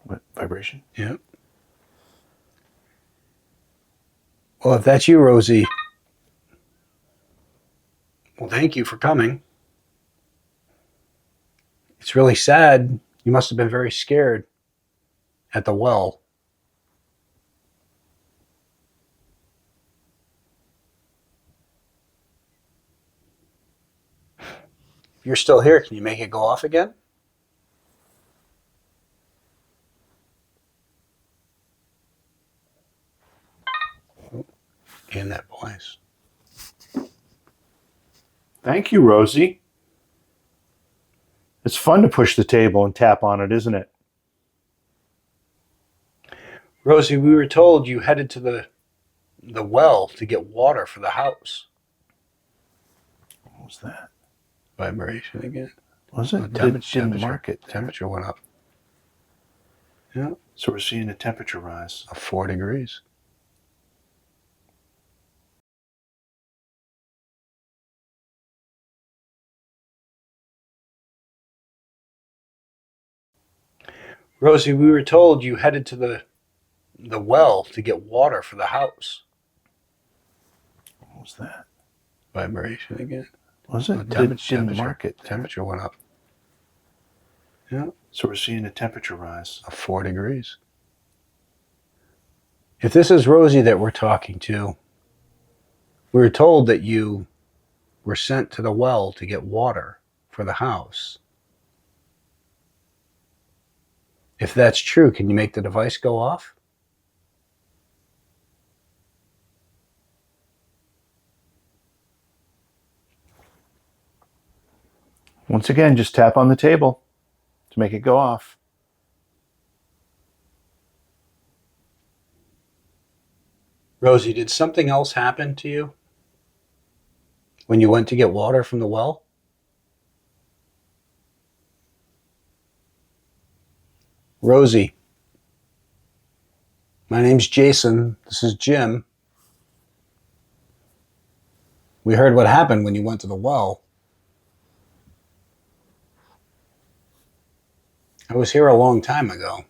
B: What, vibration?
D: Yeah. Well, if that's you, Rosie, well, thank you for coming. It's really sad. You must have been very scared at the well. If you're still here, can you make it go off again? In that voice.
B: Thank you, Rosie. It's fun to push the table and tap on it, isn't it?
D: Rosie, we were told you headed to the well to get water for the house.
B: What was that?
D: Vibration again.
B: Was it?
D: Oh,
B: Didn't mark it.
D: Temperature went up. Yeah.
B: So we're seeing a temperature rise.
D: Of 4 degrees. Rosie, we were told you headed to the well to get water for the house.
B: What was that?
D: Vibration again.
B: Was it?
D: Oh,
B: Didn't mark it.
D: Temperature went up. Yeah.
B: So we're seeing a temperature rise.
D: Of 4 degrees. If this is Rosie that we're talking to, we were told that you were sent to the well to get water for the house. If that's true, can you make the device go off?
B: Once again, just tap on the table to make it go off.
D: Rosie, did something else happen to you when you went to get water from the well? Rosie, my name's Jason. This is Jim. We heard what happened when you went to the well. I was here a long time ago.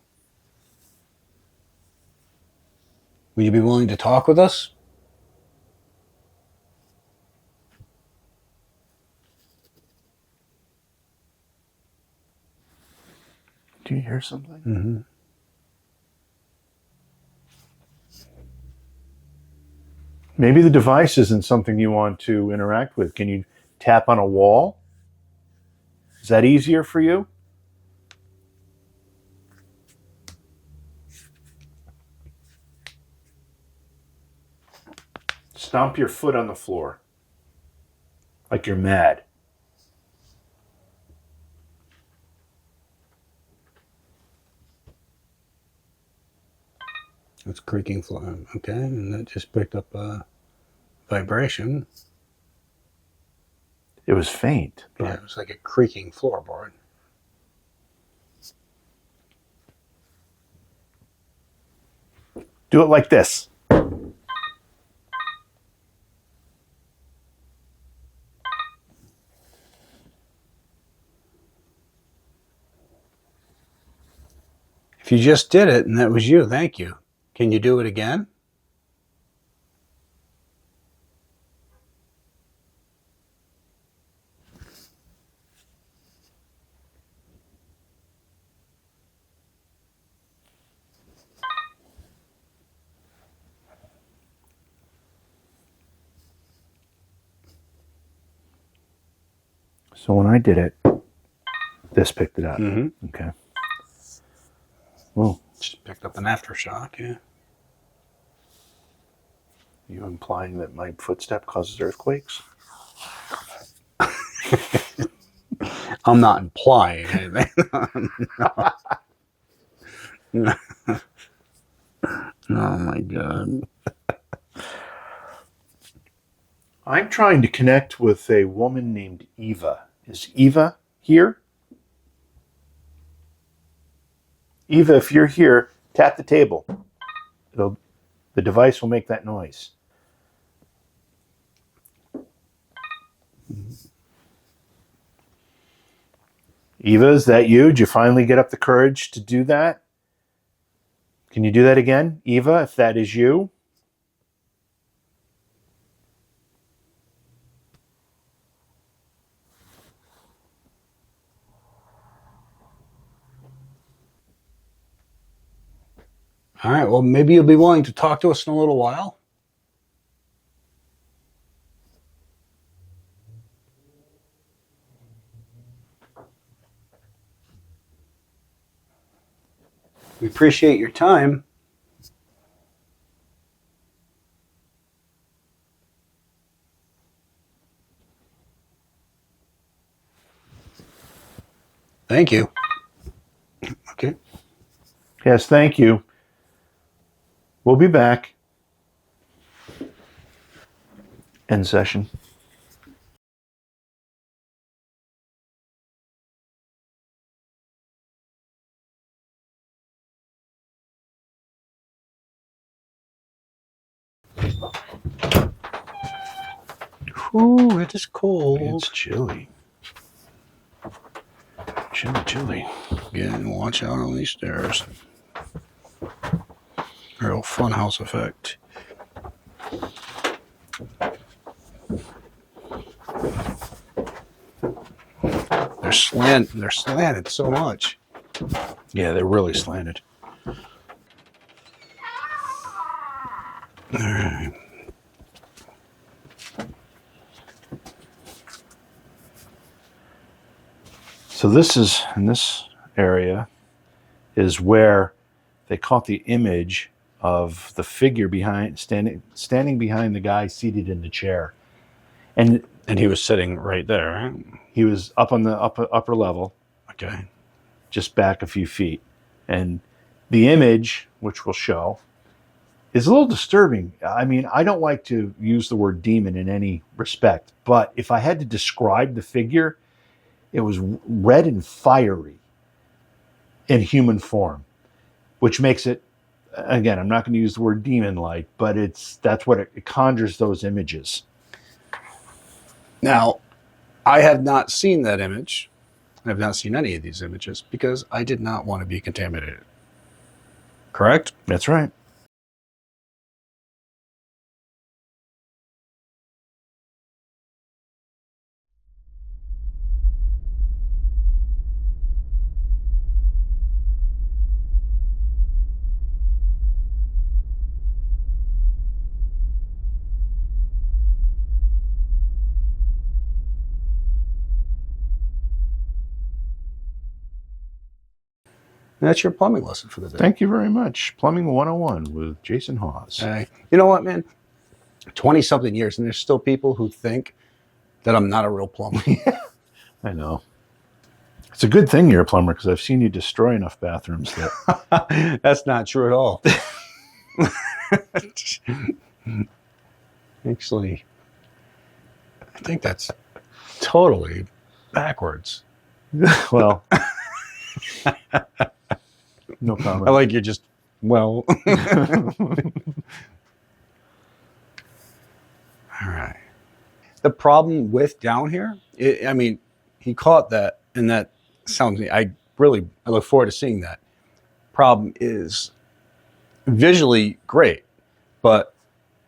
D: Would you be willing to talk with us?
B: Do you hear something?
D: Mm-hmm.
B: Maybe the device isn't something you want to interact with. Can you tap on a wall? Is that easier for you? Stomp your foot on the floor. Like you're mad.
D: It's creaking floor. Okay, and that just picked up a vibration.
B: It was faint. But
D: Yeah, it was like a creaking floorboard.
B: do it like this.
D: If you just did it and that was you, thank you. Can you do it again?
B: So when I did it, this picked it up.
D: Mm-hmm.
B: Okay. Well,
D: Just picked up an aftershock, yeah.
B: you implying that my footstep causes earthquakes?
D: I'm not implying anything. No. Oh my God.
B: I'm trying to connect with a woman named Eva. Is Eva here? Eva, if you're here, tap the table. The device will make that noise. Eva, is that you? Did you finally get up the courage to do that? Can you do that again? Eva, if that is you?
D: All right, well, maybe you'll be willing to talk to us in a little while. We appreciate your time. Thank you. Okay.
B: Yes, thank you. We'll be back. End session.
D: Ooh, it is cold.
B: It's chilly. Chilly.
D: Yeah, and watch out on these stairs. Real funhouse effect. They're slanted so much.
B: Yeah, they're really slanted.
D: All right.
B: So this is, in this area, is where they caught the image of the figure standing behind the guy seated in the chair. And
D: he was sitting right there, right?
B: he was up on the upper level,
D: Okay.
B: just back a few feet. And the image, which we'll show, is a little disturbing. I mean, I don't like to use the word demon in any respect, but if I had to describe the figure, it was red and fiery in human form, which makes it, again, I'm not going to use the word demon-like, but that's what it conjures those images.
D: Now, I have not seen that image. I have not seen any of these images because I did not want to be contaminated. Correct?
B: That's right.
D: And that's your plumbing lesson for the day.
B: Thank you very much. Plumbing 101 with Jason Hawes.
D: You know what, man? 20-something years, and there's still people who think that I'm not a real plumber.
B: I know. It's a good thing you're a plumber because I've seen you destroy enough bathrooms that...
D: That's not true at all. Actually, I think that's totally backwards.
B: Well... No comment.
D: I like you're just, well. All right. The problem with down here, I mean, he caught that, and that sounds, I look forward to seeing that. Problem is visually great, but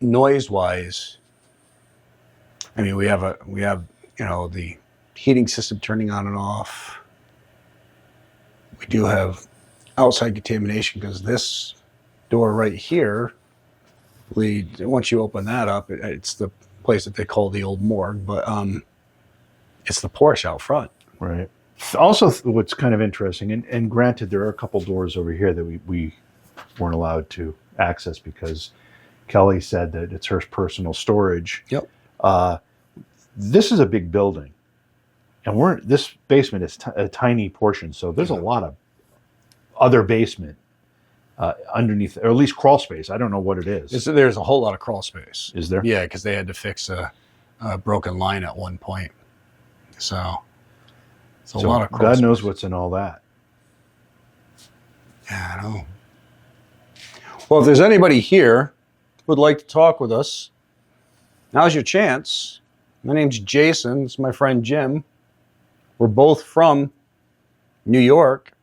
D: noise-wise, I mean, we have, the heating system turning on and off. We do have outside contamination because this door right here leads, once you open that up, it's the place that they call the old morgue, but it's the Porsche out front.
B: Right. Also, what's kind of interesting, and granted, there are a couple doors over here that we weren't allowed to access because Kelly said that it's her personal storage.
D: Yep.
B: This is a big building, and this basement is a tiny portion, so there's a lot of other basement underneath, or at least crawl space. I don't know what it is.
D: There's a whole lot of crawl space.
B: Is there?
D: Yeah, because they had to fix a broken line at one point. So it's a lot of crawl
B: God
D: space.
B: knows what's in all that.
D: Yeah, I know. Well, if there's anybody here who would like to talk with us, now's your chance. My name's Jason. This is my friend Jim. We're both from New York.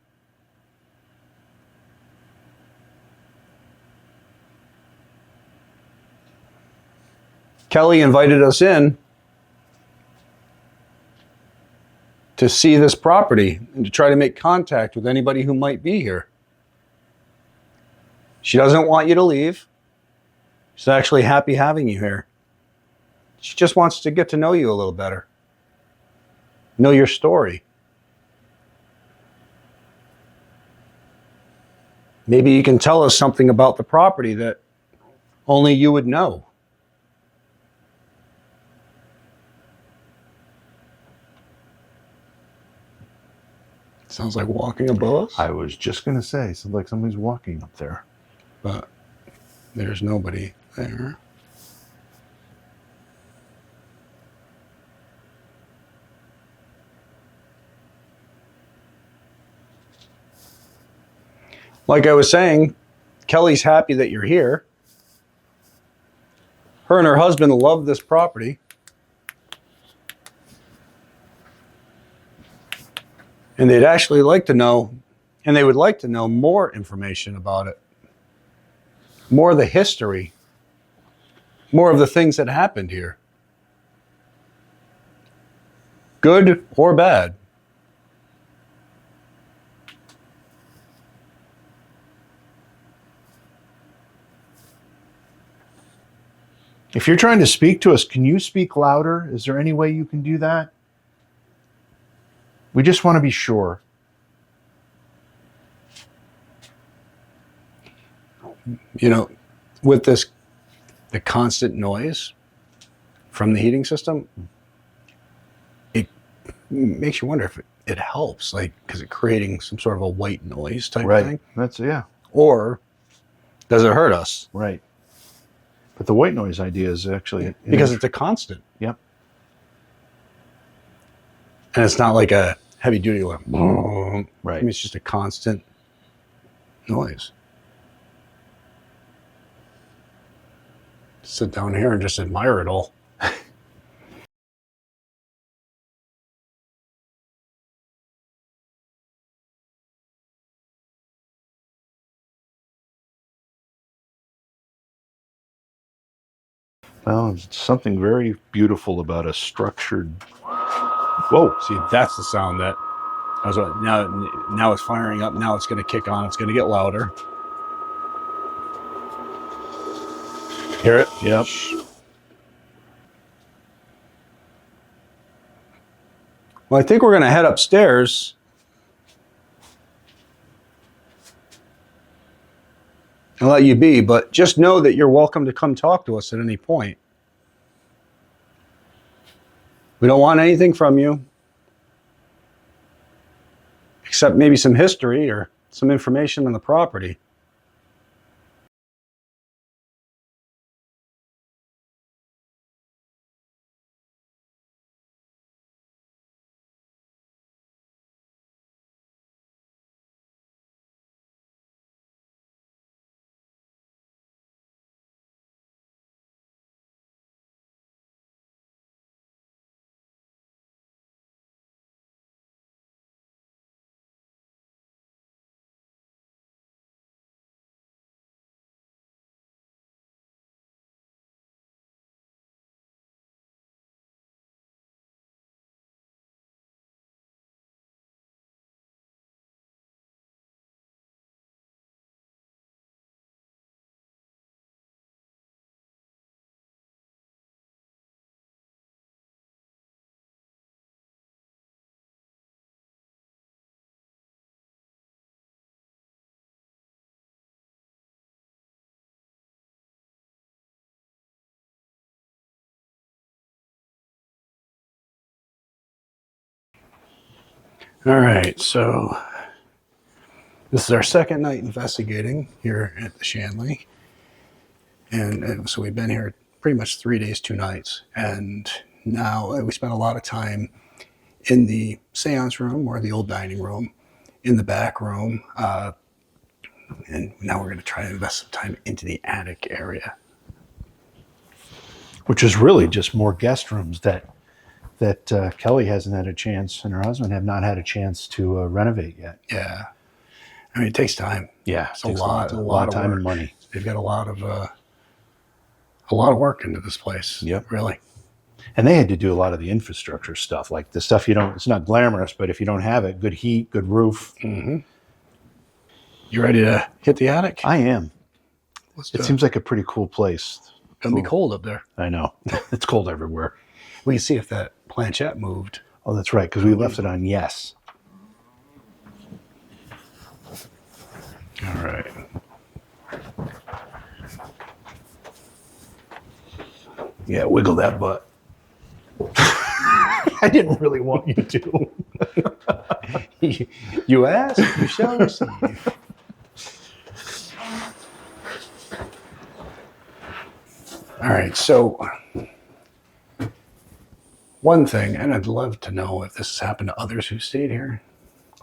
D: Kelly invited us in to see this property and to try to make contact with anybody who might be here. She doesn't want you to leave. She's actually happy having you here. She just wants to get to know you a little better. Know your story. Maybe you can tell us something about the property that only you would know. Sounds like walking above us.
B: I was just going to say, it sounds like somebody's walking up there.
D: But there's nobody there. Like I was saying, Kelly's happy that you're here. Her and her husband love this property. And they'd actually like to know, and they would like to know more information about it. More of the history. More of the things that happened here. Good or bad.
B: If you're trying to speak to us, can you speak louder? Is there any way you can do that? We just want to be sure.
D: You know, with the constant noise from the heating system, it makes you wonder if it helps, like, because it's creating some sort of a white noise type thing.
B: That's, yeah.
D: Or does it hurt us?
B: Right. But the white noise idea is actually...
D: Because it's a constant.
B: Yep.
D: And it's not like a heavy duty one.
B: Right.
D: I mean, it's just a constant noise. Sit down here and just admire it all.
B: Well, there's something very beautiful about a structured. Whoa!
D: See, that's the sound that I was now it's firing up. Now it's going to kick on. It's going to get louder. Hear it?
B: Yep.
D: Well, I think we're going to head upstairs. And let you be, but just know that you're welcome to come talk to us at any point. We don't want anything from you, except maybe some history or some information on the property. All right, so this is our second night investigating here at the Shanley. And so we've been here pretty much 3 days, 2 nights. And now we spent a lot of time in the seance room or the old dining room, in the back room. And now we're going to try to invest some time into the attic area.
B: Which is really just more guest rooms that Kelly hasn't had a chance, and her husband have not had a chance to renovate yet.
D: Yeah. I mean, it takes time.
B: Yeah,
D: It's a lot
B: of time
D: work.
B: and money.
D: They've got a lot of work into this place.
B: Yep.
D: Really.
B: And they had to do a lot of the infrastructure stuff, like the stuff it's not glamorous, but if you don't have it, good heat, good roof.
D: Mm-hmm. You ready to hit the attic?
B: I am.
D: It
B: Seems like a pretty cool place.
D: It's going to be cold up there.
B: I know. It's cold everywhere.
D: We can see if that planchette moved.
B: Oh, that's right, because we left it on yes.
D: All right.
B: Yeah, wiggle that butt. I didn't really want you to.
D: You asked, you shall receive. All right, so one thing, and I'd love to know if this has happened to others who stayed here.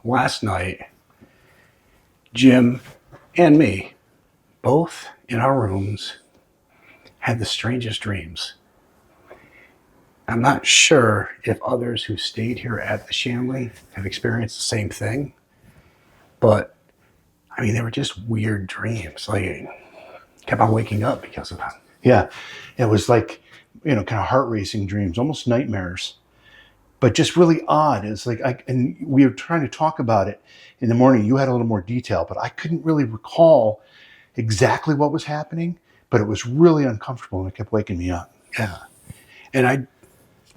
D: Last night, Jim and me, both in our rooms, had the strangest dreams. I'm not sure if others who stayed here at the Shanley have experienced the same thing, but I mean, they were just weird dreams. Like, I kept on waking up because of them.
B: Yeah, it was like, kind of heart-racing dreams, almost nightmares, but just really odd. It's like, and we were trying to talk about it in the morning. You had a little more detail, but I couldn't really recall exactly what was happening, but it was really uncomfortable and it kept waking me up.
D: Yeah. And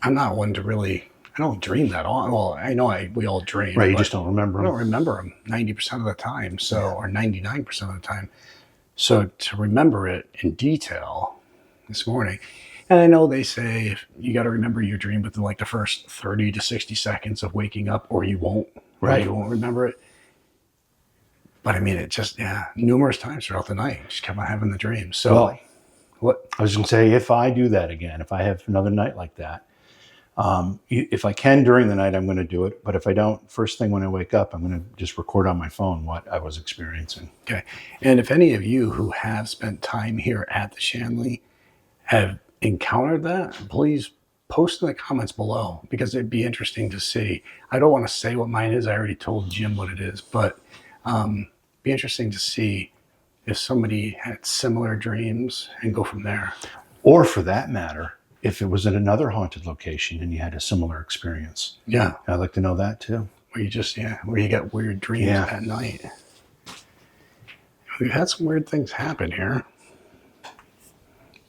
D: I'm not one to really, I don't dream that often. Well, I know we all dream.
B: Right, you just don't remember
D: I
B: them.
D: don't remember them 90% of the time, or 99% of the time. So to remember it in detail this morning, and I know they say you got to remember your dream within like the first 30 to 60 seconds of waking up, or you won't.
B: Right.
D: You won't remember it. But I mean, it just, numerous times throughout the night, just kept on having the dream. So,
B: Well,
D: what?
B: I was going to say, if I do that again, if I have another night like that, if I can during the night, I'm going to do it. But if I don't, first thing when I wake up, I'm going to just record on my phone what I was experiencing.
D: Okay. And if any of you who have spent time here at the Shanley have encountered that, please post in the comments below, because it'd be interesting to see. I don't want to say what mine is. I already told Jim what it is, but be interesting to see if somebody had similar dreams and go from there.
B: Or for that matter, if it was at another haunted location and you had a similar experience.
D: Yeah.
B: I'd like to know that too.
D: Where you get weird dreams at night. We've had some weird things happen here,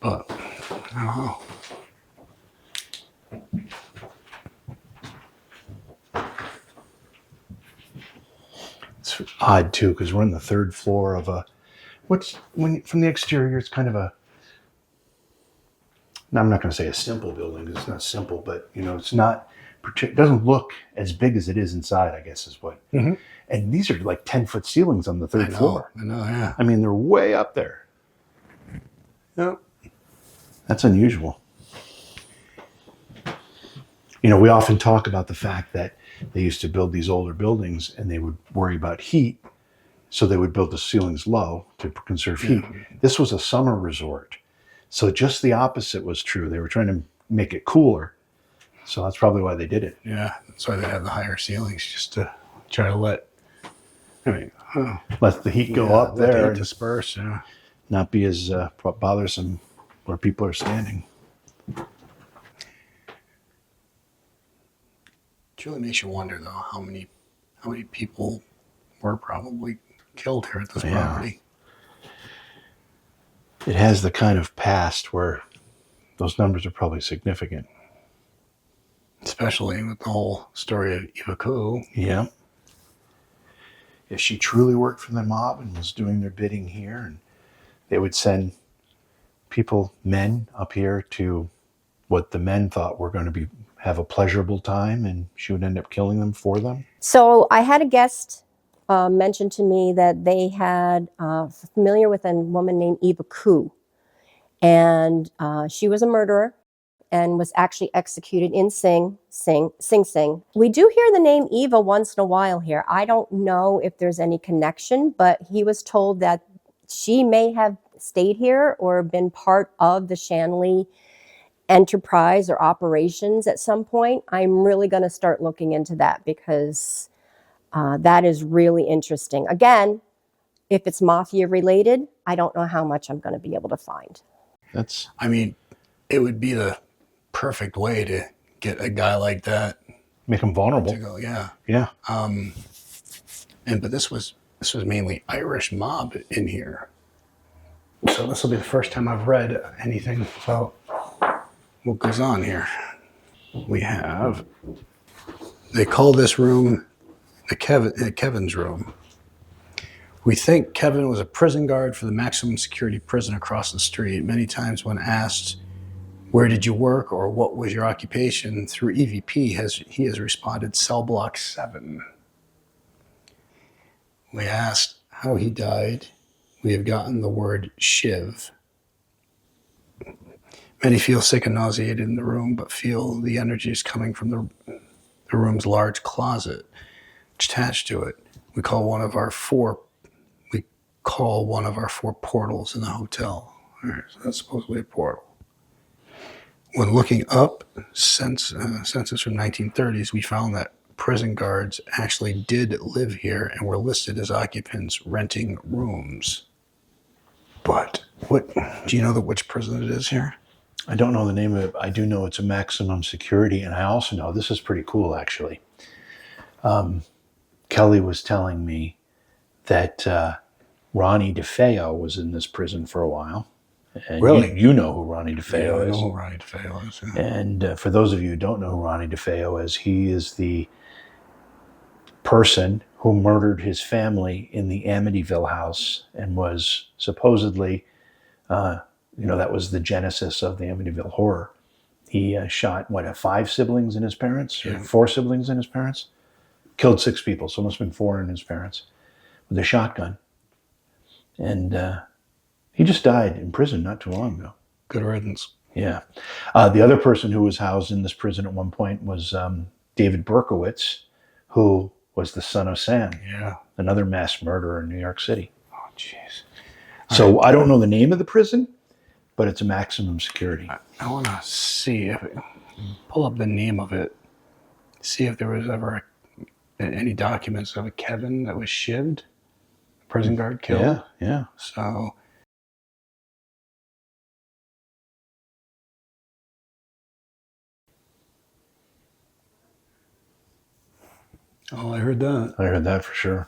D: but I don't know.
B: It's odd too, because we're on the third floor of from the exterior, it's kind of I'm not going to say a simple building, because it's not simple, but it's not, it doesn't look as big as it is inside, I guess is what.
D: Mm-hmm.
B: And these are like 10-foot ceilings on the third floor.
D: I know, yeah.
B: I mean, they're way up there.
D: Yep.
B: That's unusual. We often talk about the fact that they used to build these older buildings and they would worry about heat, so they would build the ceilings low to conserve heat. This was a summer resort, so just the opposite was true. They were trying to make it cooler, so that's probably why they did it.
D: Yeah, that's why they have the higher ceilings, just to try to let
B: the heat go up there and
D: disperse. Yeah,
B: not be as bothersome where people are standing.
D: It really makes you wonder, though, how many people were probably killed here at this property.
B: It has the kind of past where those numbers are probably significant.
D: Especially with the whole story of Eva Koo.
B: Yeah. If she truly worked for the mob and was doing their bidding here, and they would send men up here to what the men thought were going to have a pleasurable time, and she would end up killing them for them.
C: So I had a guest mention to me that they had familiar with a woman named Eva Koo, and she was a murderer and was actually executed in Sing Sing. We do hear the name Eva once in a while here. I don't know if there's any connection, but he was told that she may have stayed here or been part of the Shanley enterprise or operations at some point. I'm really going to start looking into that, because that is really interesting. Again, if it's mafia related, I don't know how much I'm going to be able to find.
D: It would be the perfect way to get a guy like that,
B: make him vulnerable
D: to go. Yeah. But this was mainly Irish mob in here, so this will be the first time I've read anything about what goes on here. They call this room Kevin's room. We think Kevin was a prison guard for the maximum security prison across the street. Many times when asked, "Where did you work?" or "What was your occupation?" through EVP, he has responded, "Cell block 7. We asked how he died. We have gotten the word shiv. Many feel sick and nauseated in the room, but feel the energies coming from the room's large closet attached to it. We call one of our four portals in the hotel. All right, so that's supposedly a portal. When looking up census from 1930s, we found that prison guards actually did live here and were listed as occupants renting rooms. But do you know which prison it is here?
B: I don't know the name of it. I do know it's a maximum security, and I also know, this is pretty cool actually. Kelly was telling me that Ronnie DeFeo was in this prison for a while. And
D: really?
B: You know who Ronnie DeFeo is.
D: I know who Ronnie DeFeo is. Yeah.
B: And for those of you who don't know who Ronnie DeFeo is, he is the person who murdered his family in the Amityville house and was supposedly, that was the genesis of the Amityville horror. He shot, 5 siblings in his parents? Or 4 siblings in his parents? Killed 6 people, so it must have been 4 in his parents, with a shotgun. And he just died in prison not too long ago.
D: Good riddance.
B: Yeah. The other person who was housed in this prison at one point was David Berkowitz, who was the son of Sam.
D: Yeah.
B: Another mass murderer in New York City.
D: Oh, jeez.
B: So I don't know the name of the prison, but it's a maximum security.
D: I want to see pull up the name of it, see if there was ever any documents of a Kevin that was shivved, prison guard killed.
B: Yeah.
D: So Oh, I heard that.
B: I heard that for sure.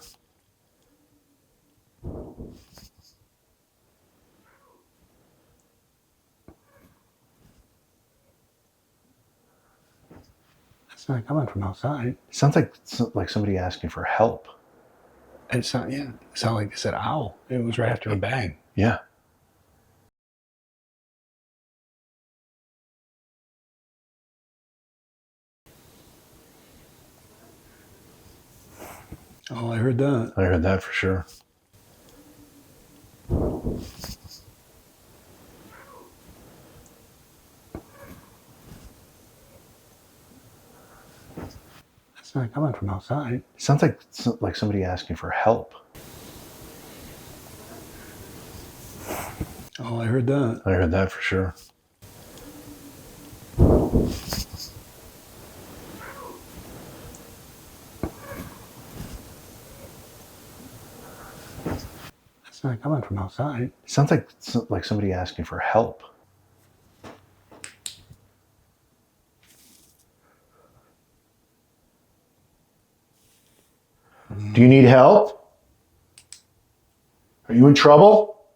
D: It's not coming from outside.
B: It sounds like somebody asking for help.
D: It's not, yeah. It sounded like they said, ow. It was right after a bang.
B: Yeah.
D: Oh, I heard that.
B: I heard that for sure.
D: It's not coming from outside.
B: It sounds like somebody asking for help.
D: Oh, I heard that.
B: I heard that for sure.
D: It's not coming from outside.
B: It sounds like somebody asking for help. Do you need help? Are you in trouble?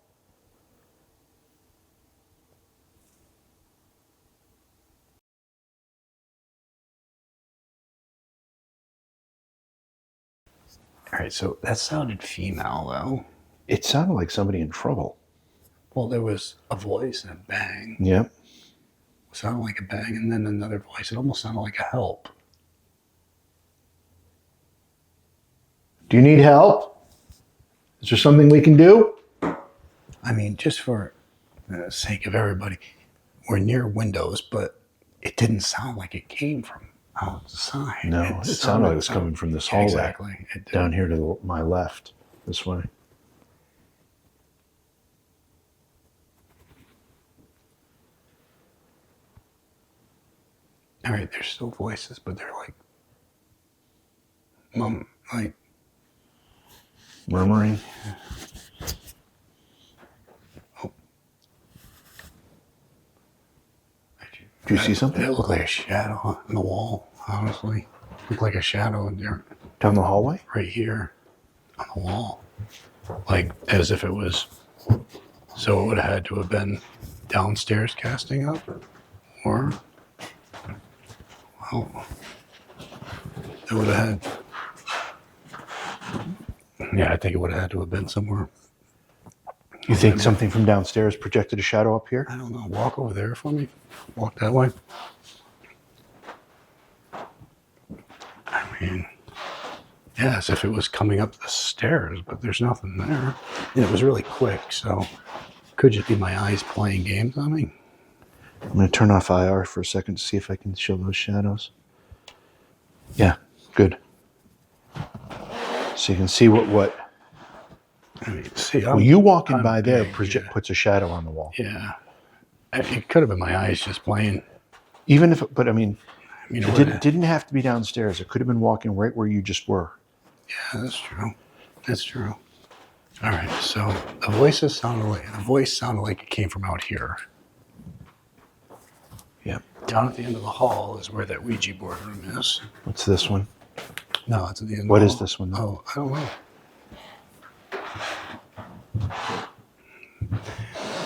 D: All right, so that sounded female, though.
B: It sounded like somebody in trouble.
D: Well, there was a voice and a bang.
B: Yep.
D: It sounded like a bang, and then another voice. It almost sounded like a help.
B: Do you need help? Is there something we can do?
D: I mean, just for the sake of everybody, we're near windows, but it didn't sound like it came from outside.
B: No, it sounded like it was coming from this hallway.
D: Exactly. It did.
B: Down here to my left, this way.
D: All right, there's still voices, but they're like, like
B: Murmuring.
D: Oh.
B: Do you see something?
D: It looked like a shadow on the wall, honestly. It looked like a shadow in there,
B: Down the hallway?
D: right here on the wall. Like, as if it was, so it would have had to have been downstairs casting up, or, well, it would have had, yeah, I think it would have had to have been somewhere.
B: You think something from downstairs projected a shadow up here?
D: I don't know. Walk over there for me. Walk that way. I mean, yeah, as if it was coming up the stairs, but there's nothing there. And it was really quick, so could just be my eyes playing games on me.
B: I'm going to turn off IR for a second to see if I can show those shadows. Yeah, good. So you can see what
D: I mean, see,
B: well, you walking by there
D: big,
B: puts a shadow on the wall.
D: Yeah. It could have been my eyes just playing.
B: Even if, but I mean,
D: You know,
B: it didn't have to be downstairs. It could have been walking right where you just were.
D: Yeah, that's true. That's true. All right, so the voice sounded like it came from out here.
B: Yeah.
D: Down at the end of the hall is where that Ouija board room is.
B: What's this one?
D: No, it's at the end.
B: What
D: of the
B: is
D: hall.
B: this one?
D: Oh, I don't know.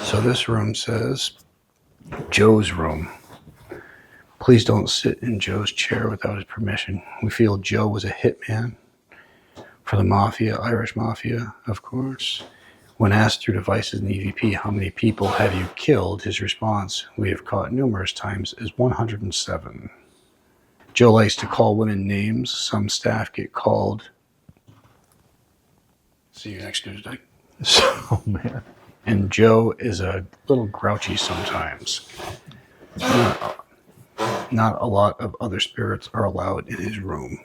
D: So this room says Joe's room. Please don't sit in Joe's chair without his permission. We feel Joe was a hitman for the mafia, Irish mafia, of course. When asked through devices in the EVP, how many people have you killed? His response, we have caught numerous times, is 107. Joe likes to call women names. Some staff get called. See you next Tuesday.
B: So, man.
D: And Joe is a little grouchy sometimes. Not a lot of other spirits are allowed in his room.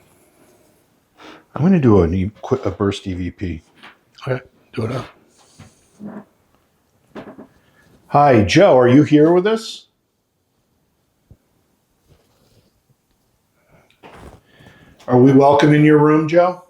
B: I'm going to do a burst EVP.
D: Okay, do it up.
B: Hi, Joe. Are you here with us? Are we welcome in your room, Joe?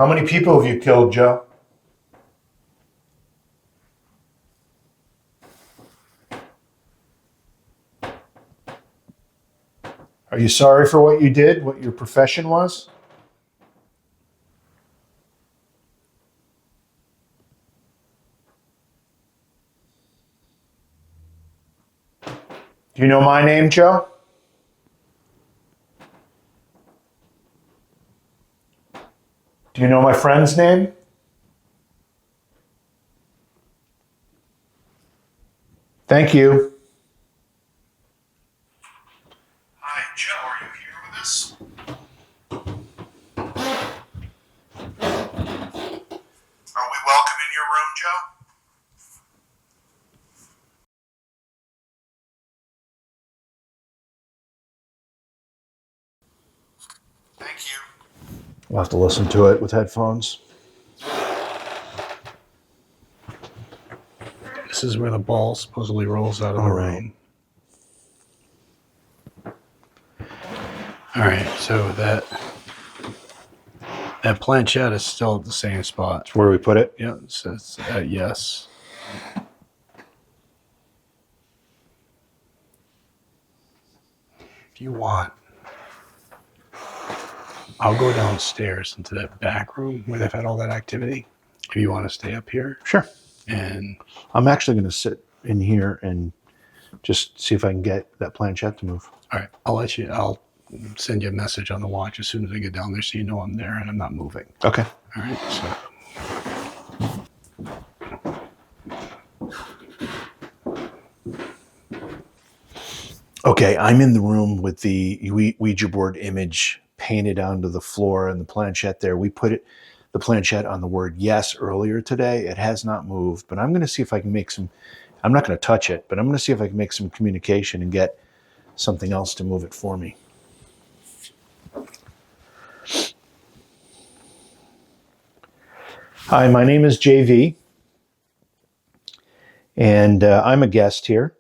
B: How many people have you killed, Joe? Are you sorry for what you did, what your profession was? Do you know my name, Joe? Do you know my friend's name? Thank you. Hi, Joe, are you here with us? Are we welcome in your room, Joe? Thank you. We'll have to listen to it with headphones.
A: This is where the ball supposedly rolls out of the room. All right, so that planchette is still at the same spot.
B: That's where we put it?
A: Yeah, it says yes. If you want, I'll go downstairs into that back room where they've had all that activity. If you want to stay up here.
B: Sure.
A: And
B: I'm actually going to sit in here and just see if I can get that planchette to move.
A: all right, I'll send you a message on the watch as soon as I get down there so you know I'm there and I'm not moving.
B: Okay.
A: All right, so.
B: Okay, I'm in the room with the Ouija board image painted onto the floor and the planchette there. We put the planchette on the word yes earlier today. It has not moved, but I'm going to see if I can make some, I'm not going to touch it, but I'm going to see if I can make some communication and get something else to move it for me. Hi, my name is JV, and I'm a guest here.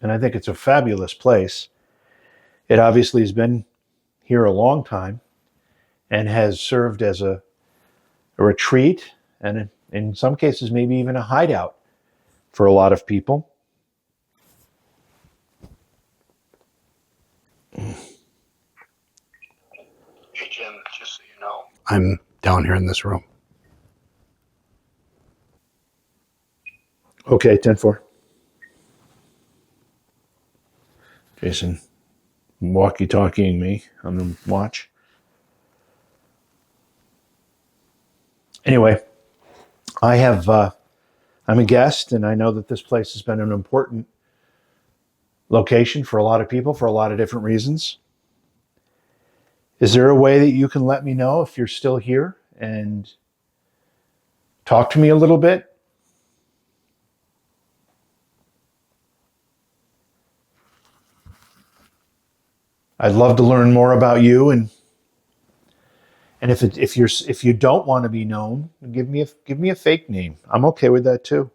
B: And I think it's a fabulous place. It obviously has been here a long time and has served as a retreat and in some cases maybe even a hideout for a lot of people.
A: Hey, Jim, just so you know, I'm down here in this room.
B: Okay, 10-4. Jason walkie-talkieing me on the watch. Anyway, I'm a guest, and I know that this place has been an important location for a lot of people for a lot of different reasons. Is there a way that you can let me know if you're still here and talk to me a little bit? I'd love to learn more about you, and if you don't want to be known, give me a fake name. I'm okay with that too.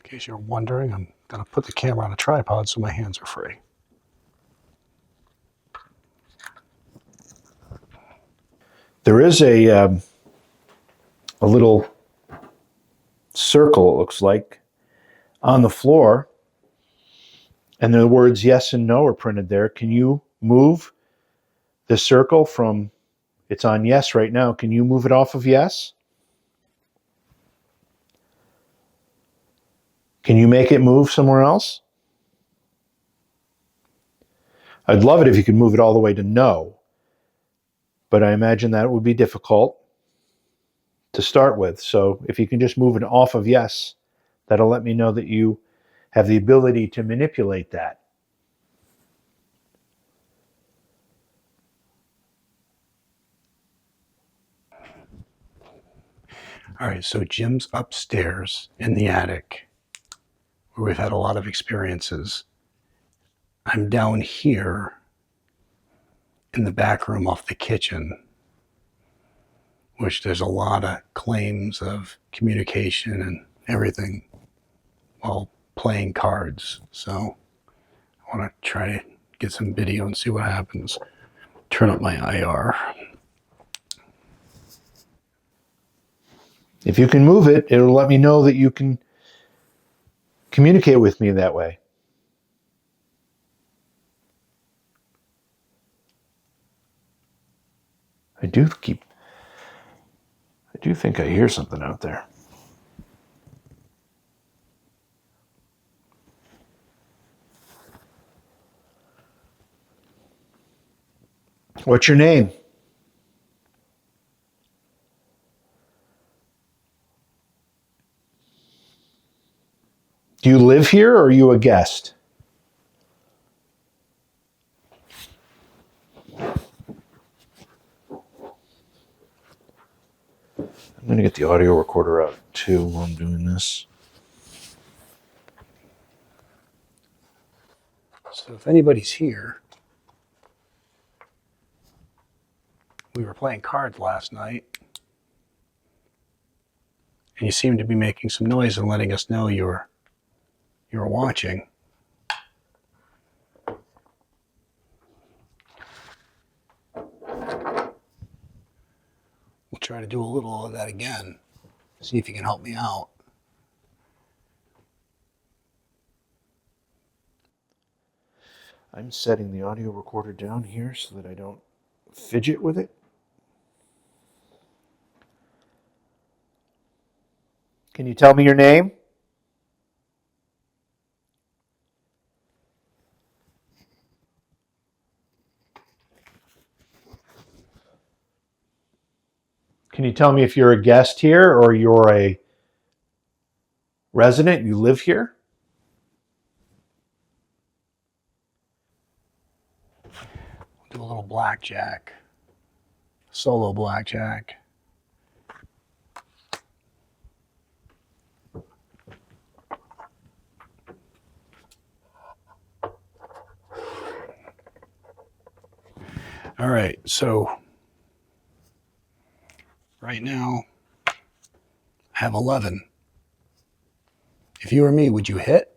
A: In case you're wondering, I'm going to put the camera on a tripod so my hands are free.
B: There is a little circle, it looks like, on the floor, and the words yes and no are printed there. Can you move the circle from, it's on yes right now, can you move it off of yes? Can you make it move somewhere else? I'd love it if you could move it all the way to no, but I imagine that would be difficult to start with. So if you can just move it off of yes, that'll let me know that you have the ability to manipulate that.
A: All right, so Jim's upstairs in the attic where we've had a lot of experiences. I'm down here in the back room off the kitchen, which there's a lot of claims of communication and everything while playing cards. So I want to try to get some video and see what happens. Turn up my IR.
B: If you can move it, it'll let me know that you can communicate with me that way. I do think I hear something out there. What's your name? Do you live here or are you a guest? I'm going to get the audio recorder out too while I'm doing this.
A: So if anybody's here, we were playing cards last night, and you seemed to be making some noise and letting us know you were watching. We'll try to do a little of that again. See if you can help me out.
B: I'm setting the audio recorder down here so that I don't fidget with it. Can you tell me your name? Can you tell me if you're a guest here or you're a resident? You live here?
A: Do a little blackjack. Solo blackjack. All right, so right now I have 11. If you were me, would you hit?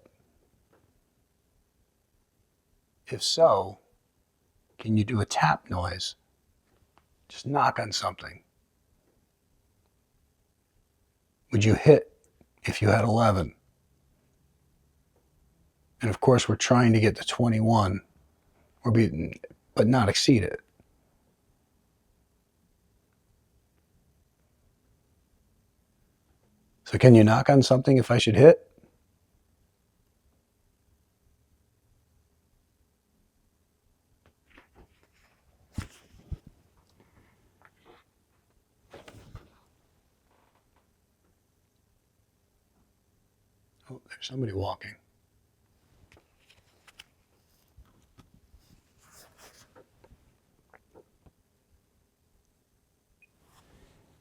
A: If so, can you do a tap noise? Just knock on something. Would you hit if you had 11? And of course, we're trying to get to 21, but not exceed it. So can you knock on something if I should hit? Oh, there's somebody walking.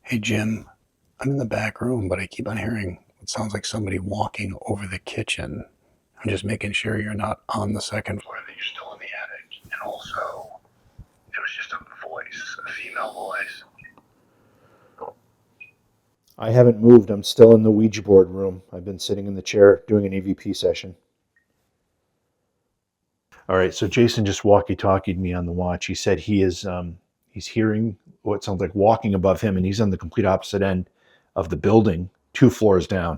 A: Hey, Jim, I'm in the back room, but I keep on hearing what sounds like somebody walking over the kitchen. I'm just making sure you're not on the second floor, that you're still in the attic. And also, it was just a voice, a female voice.
B: I haven't moved. I'm still in the Ouija board room. I've been sitting in the chair doing an EVP session. All right, so Jason just walkie-talkied me on the watch. He said he's hearing what sounds like walking above him, and he's on the complete opposite end of the building, 2 floors down.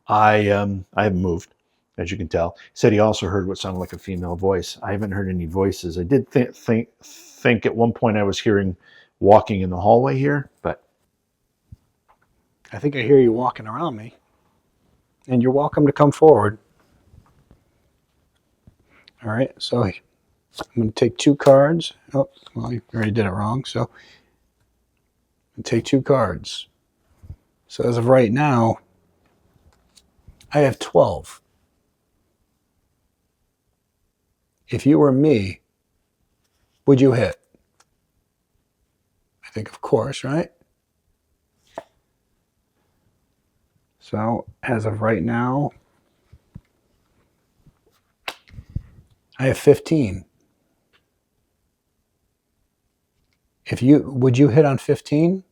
B: I haven't moved, as you can tell. He said he also heard what sounded like a female voice. I haven't heard any voices. I did think at one point I was hearing walking in the hallway here, but
A: I think I hear you walking around me. And you're welcome to come forward. All right, so I'm going to take 2 cards. Oh, well, you already did it wrong. So I'm going to take 2 cards. So as of right now, I have 12. If you were me, would you hit? I think, of course, right? So as of right now, I have 15. Would you hit on 15?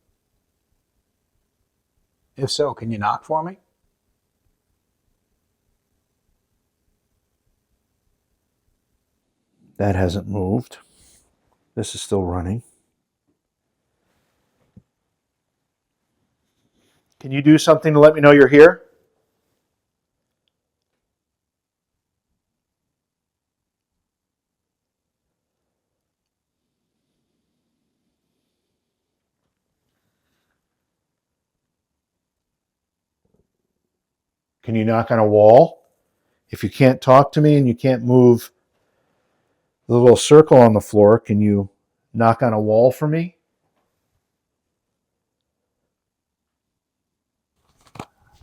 A: If so, can you knock for me?
B: That hasn't moved. This is still running. Can you do something to let me know you're here? Can you knock on a wall? If you can't talk to me and you can't move the little circle on the floor, can you knock on a wall for me?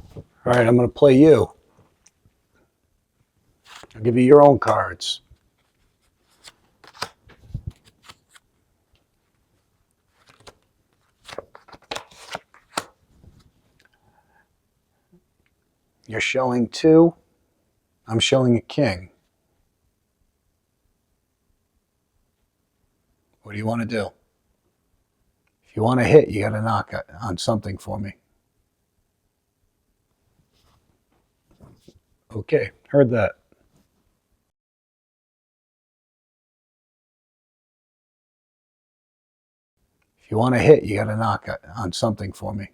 D: All right, I'm going to play you. I'll give you your own cards. You're showing 2. I'm showing a king. What do you want to do? If you want to hit, you got to knock on something for me. Okay, heard that. If you want to hit, you got to knock on something for me.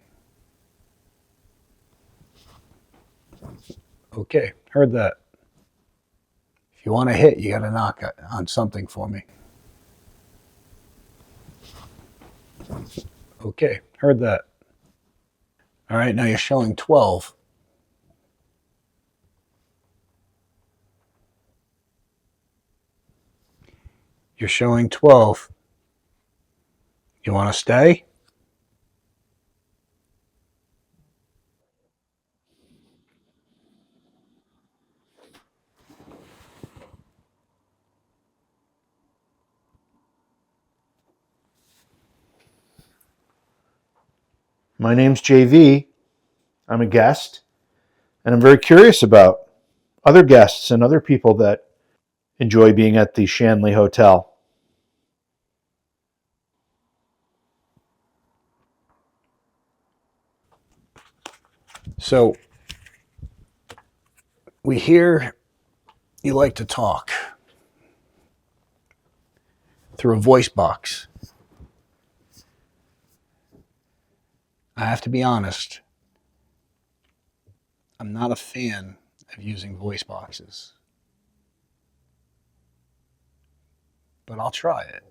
D: Okay, heard that. If you want to hit, you got to knock on something for me. Okay, heard that. All right, now you're showing 12. You're showing 12. You want to stay?
B: My name's JV. I'm a guest, and I'm very curious about other guests and other people that enjoy being at the Shanley Hotel.
D: So, we hear you like to talk through a voice box. I have to be honest. I'm not a fan of using voice boxes. But I'll try it.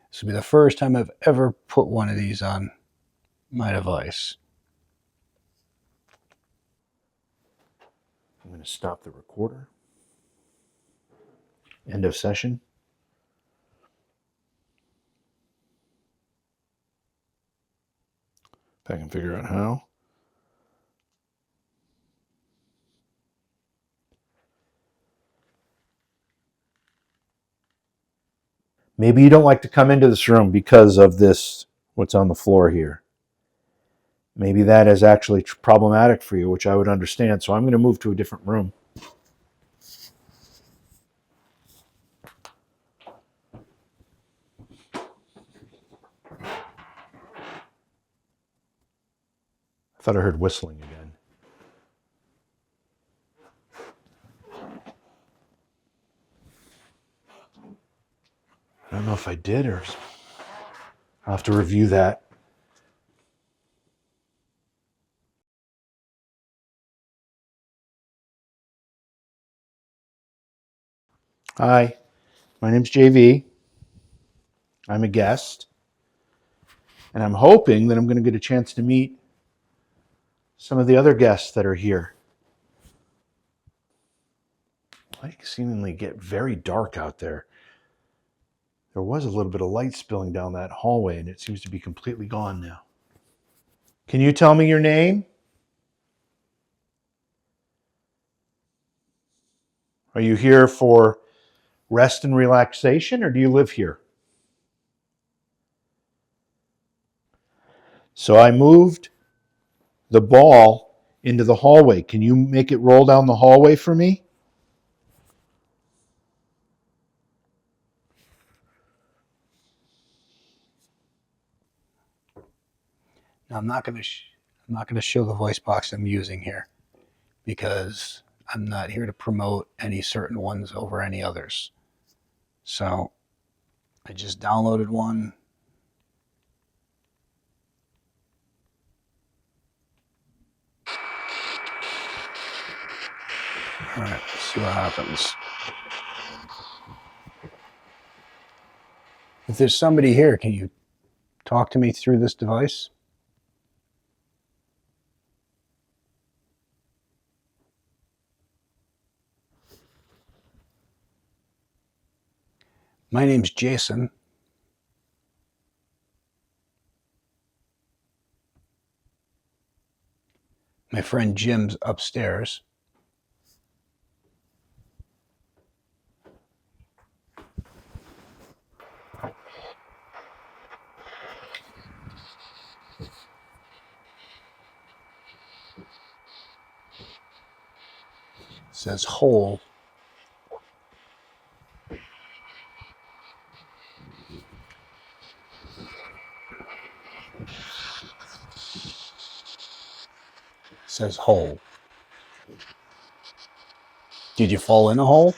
D: This will be the first time I've ever put one of these on my device.
B: I'm going to stop the recorder. End of session. If I can figure out how. Maybe you don't like to come into this room because of this, what's on the floor here. Maybe that is actually problematic for you, which I would understand. So I'm going to move to a different room. I thought I heard whistling again. I don't know if I did or I'll have to review that. Hi, my name's JV. I'm a guest. And I'm hoping that I'm going to get a chance to meet some of the other guests that are here. Like seemingly get very dark out there. There was a little bit of light spilling down that hallway and it seems to be completely gone now. Can you tell me your name? Are you here for rest and relaxation or do you live here? So I moved the ball into the hallway. Can you make it roll down the hallway for me?
D: Now, I'm not going to show the voice box I'm using here because I'm not here to promote any certain ones over any others. So I just downloaded one. All right, let's see what happens. If there's somebody here, can you talk to me through this device? My name's Jason. My friend Jim's upstairs. It says hole. It says hole. Did you fall in a hole?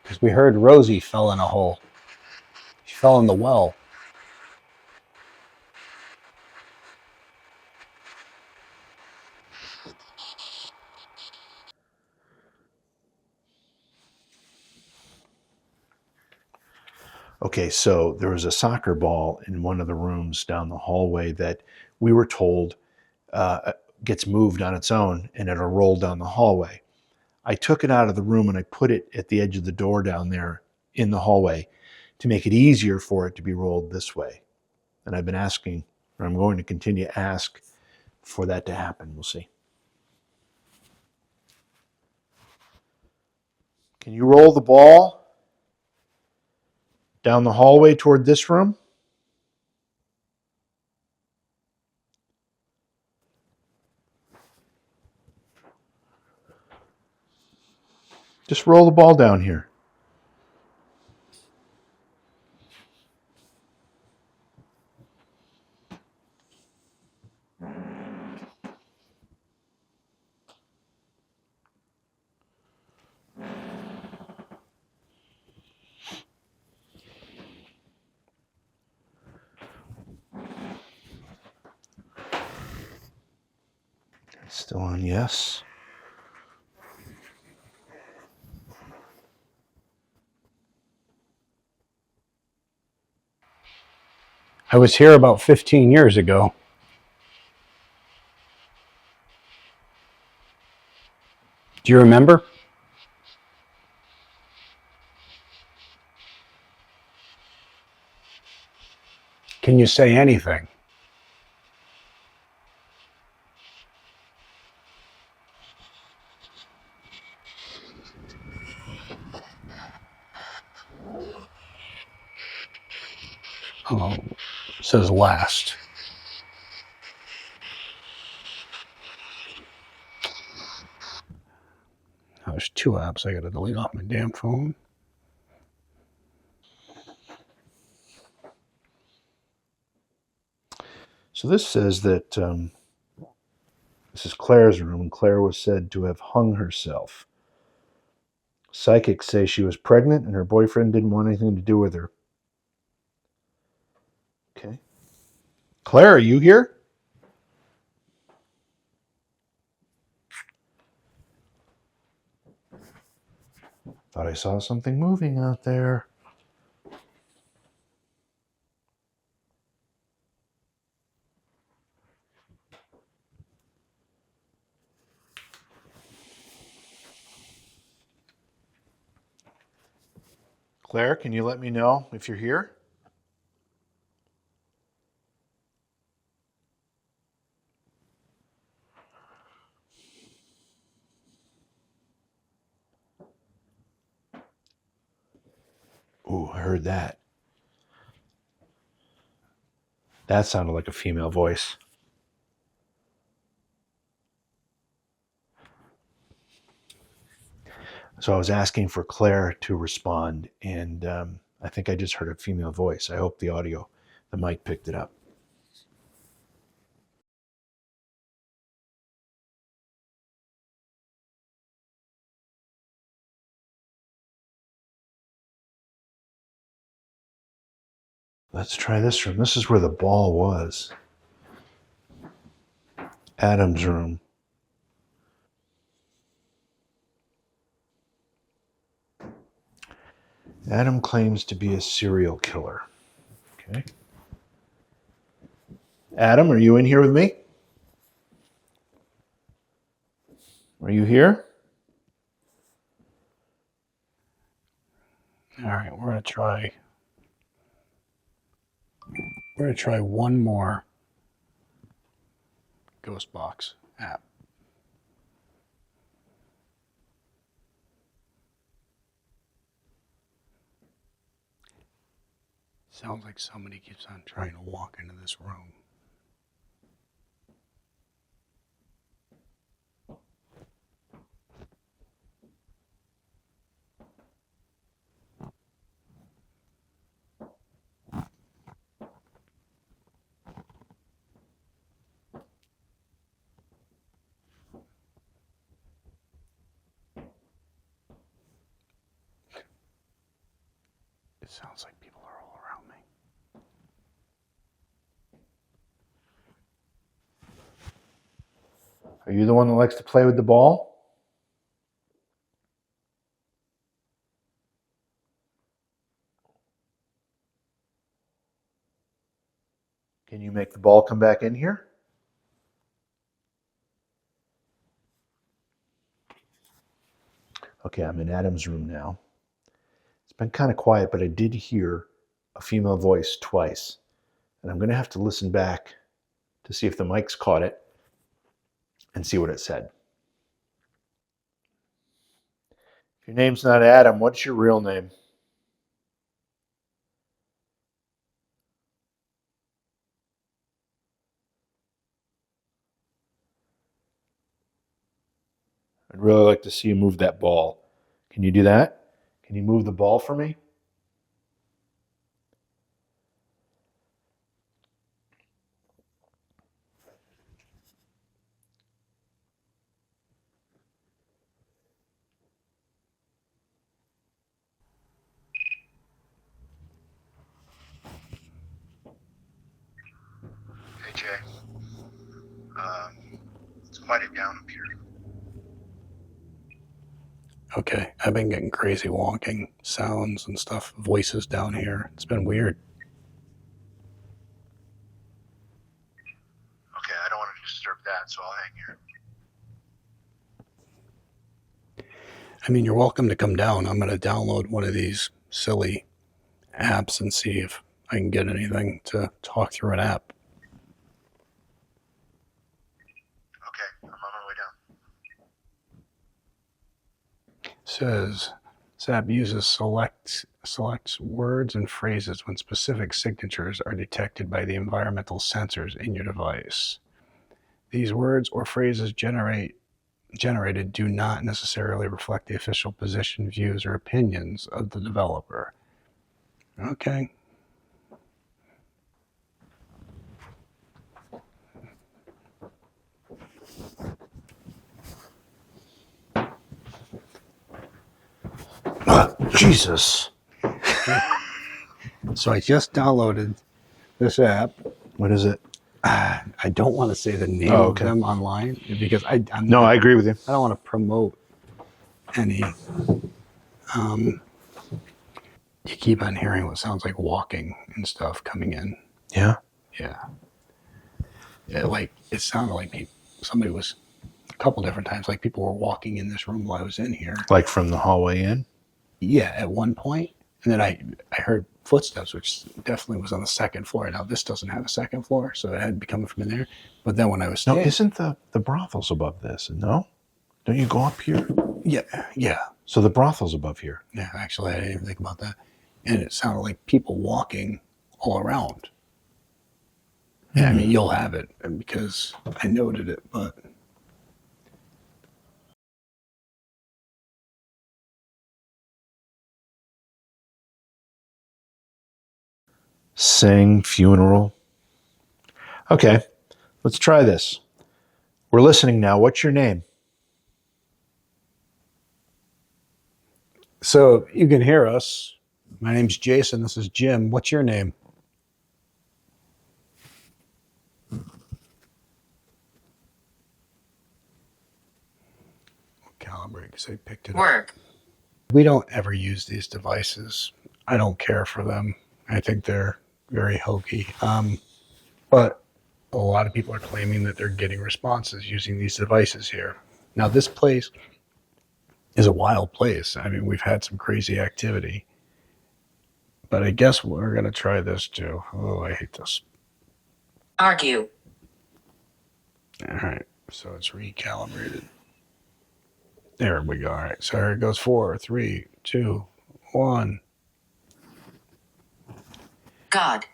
D: Because we heard Rosie fell in a hole. She fell in the well.
B: Okay, so there was a soccer ball in one of the rooms down the hallway that we were told gets moved on its own and it'll roll down the hallway. I took it out of the room and I put it at the edge of the door down there in the hallway to make it easier for it to be rolled this way. And I've been asking, or I'm going to continue to ask for that to happen. We'll see. Can you roll the ball down the hallway toward this room? Just roll the ball down here. Still on yes.
D: I was here about 15 years ago. Do you remember? Can you say anything? Oh, it says last. Oh, there's 2 apps I gotta delete off my damn phone.
B: So this says that this is Claire's room, and Claire was said to have hung herself. Psychics say she was pregnant and her boyfriend didn't want anything to do with her. Okay. Claire, are you here? Thought I saw something moving out there. Claire, can you let me know if you're here? Ooh, I heard that. That sounded like a female voice. So I was asking for Claire to respond, and I think I just heard a female voice. I hope the audio the mic picked it up. Let's try this room. This is where the ball was. Adam's room. Adam claims to be a serial killer. Okay. Adam, are you in here with me? Are you here?
A: All right, we're going to try. We're going to try one more Ghost Box app. Sounds like somebody keeps on trying to walk into this room. It sounds like people are all around me.
B: Are you the one that likes to play with the ball? Can you make the ball come back in here? Okay, I'm in Adam's room now. It's been kind of quiet, but I did hear a female voice twice. And I'm going to have to listen back to see if the mics caught it and see what it said. If your name's not Adam, what's your real name? I'd really like to see you move that ball. Can you do that? Can you move the ball for me?
E: Hey Jay, let's quiet it down up here.
A: Okay, I've been getting crazy walking sounds and stuff, voices down here. It's been weird.
E: Okay, I don't want to disturb that, so I'll hang here.
A: I mean, you're welcome to come down. I'm going to download one of these silly apps and see if I can get anything to talk through an app.
E: Okay, I'm on my way down.
A: Says this app uses selects words and phrases when specific signatures are detected by the environmental sensors in your device. These words or phrases generated do not necessarily reflect the official position, views, or opinions of the developer. Okay.
B: Jesus.
A: So I just downloaded this app.
B: What is it?
A: I don't want to say the name
B: okay.
A: of them online because
B: I agree with you.
A: I don't want to promote any. You keep on hearing what sounds like walking and stuff coming in.
B: Yeah?
A: Yeah. Like it sounded like somebody was a couple different times, like people were walking in this room while I was in here.
B: Like from the hallway in?
A: Yeah, at one point. And then I heard footsteps, which definitely was on the second floor. Now this doesn't have a second floor, so it had to be coming from in there. But then when I was
B: No, isn't the brothel's above this? No? Don't you go up here?
A: Yeah.
B: So the brothel's above here.
A: Yeah, actually, I didn't even think about that. And it sounded like people walking all around. Yeah, I mean, you'll have it because I noted it, but.
B: Sing, funeral. Okay, let's try this. We're listening now. What's your name?
D: So you can hear us. My name's Jason. This is Jim. What's your name? Calibrate because I picked it up. We don't ever use these devices. I don't care for them. I think they're very hokey. But a lot of people are claiming that they're getting responses using these devices here. Now, this place is a wild place. I mean, we've had some crazy activity. But I guess we're going to try this too. Oh, I hate this.
F: Argue.
D: All right. So it's recalibrated. There we go. All right. So here it goes. 4, 3, 2, 1.
F: God.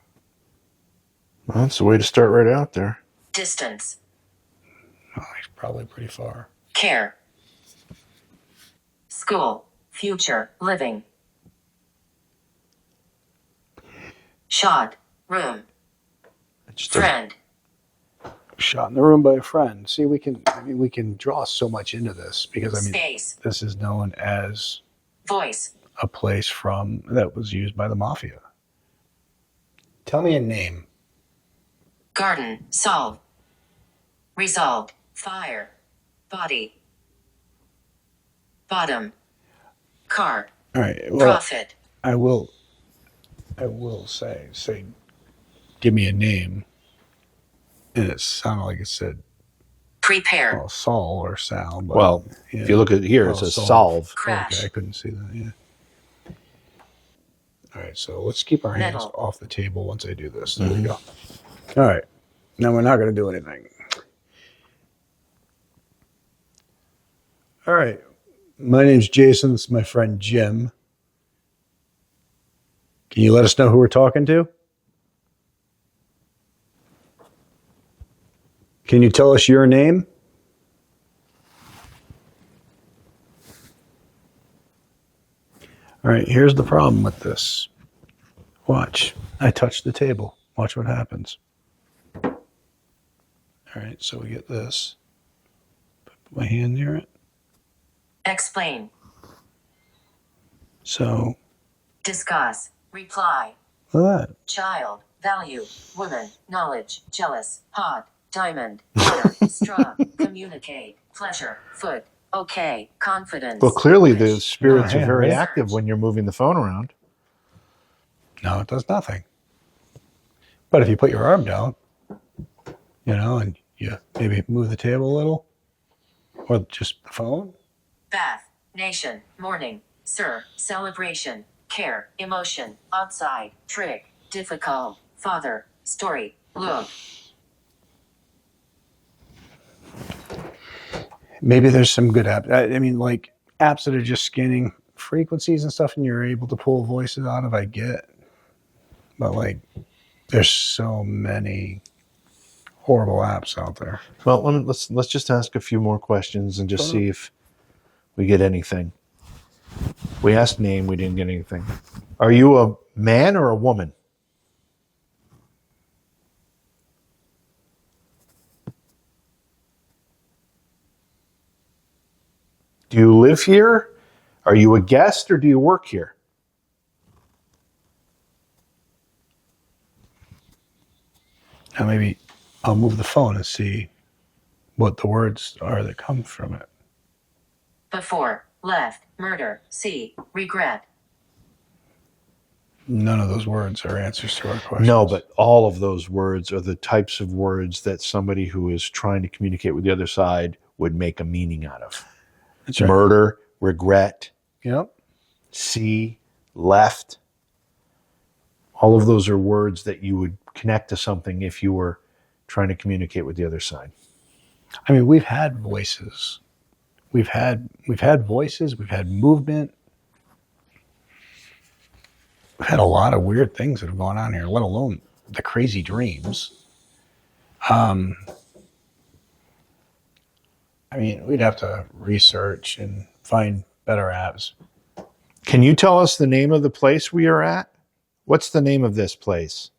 B: Well, that's the way to start right out there.
F: Distance.
D: Oh, he's probably pretty far.
F: Care. School. Future. Living. Shot. Room. Friend.
D: Shot in the room by a friend. See, we can draw so much into this because
F: Space.
D: this is known as
F: Voice.
D: a place that was used by the mafia. Tell me a name.
F: Garden. Solve. Resolved. Fire. Body. Bottom. Car.
D: All right. Well,
F: Profit.
D: I will say, give me a name. And it sounded like it said,
F: Prepare.
D: well, Saul or Sal. But,
B: Well,
D: yeah.
B: if you look at here, it says solve.
F: Crash.
D: Okay, I couldn't see that. Yeah. All right, so let's keep our hands
F: Metal.
D: off the table once I do this. There we go. All right. Now we're not going to do anything. All right. My name's Jason. This is my friend Jim. Can you let us know who we're talking to? Can you tell us your name? All right, here's the problem with this. Watch. I touched the table. Watch what happens. All right, so we get this. Put my hand near it.
F: Explain.
D: So,
F: Discuss. Reply.
D: look at that.
F: Child. Value. Woman. Knowledge. Jealous. Hot. Diamond. Water. Straw. Communicate. Pleasure. Foot. Okay. Confidence.
B: Well, clearly the
F: Wish.
B: spirits
D: Oh,
B: are
D: yeah,
B: very
D: right.
B: active when you're moving the phone around.
D: No, it does nothing. But if you put your arm down, and you maybe move the table a little, or just the phone.
F: Bath. Nation. Morning. Sir. Celebration. Care. Emotion. Outside. Trick. Difficult. Father. Story. Look.
D: Maybe there's some good apps. I mean, like apps that are just scanning frequencies and stuff, and you're able to pull voices out of. I get, but like, there's so many horrible apps out there.
B: Well, let's just ask a few more questions and just see if we get anything. We asked name, we didn't get anything. Are you a man or a woman? Do you live here? Are you a guest or do you work here?
D: Now maybe I'll move the phone and see what the words are that come from it.
F: Before. Left. Murder. See. Regret.
D: None of those words are answers to our questions.
B: No, but all of those words are the types of words that somebody who is trying to communicate with the other side would make a meaning out of.
D: That's right.
B: Murder, regret,
D: Yep.
B: see, left. All of those are words that you would connect to something if you were trying to communicate with the other side.
D: I mean, we've had voices. We've had voices. We've had movement. We've had a lot of weird things that have gone on here, let alone the crazy dreams. I mean, we'd have to research and find better apps.
B: Can you tell us the name of the place we are at? What's the name of this place?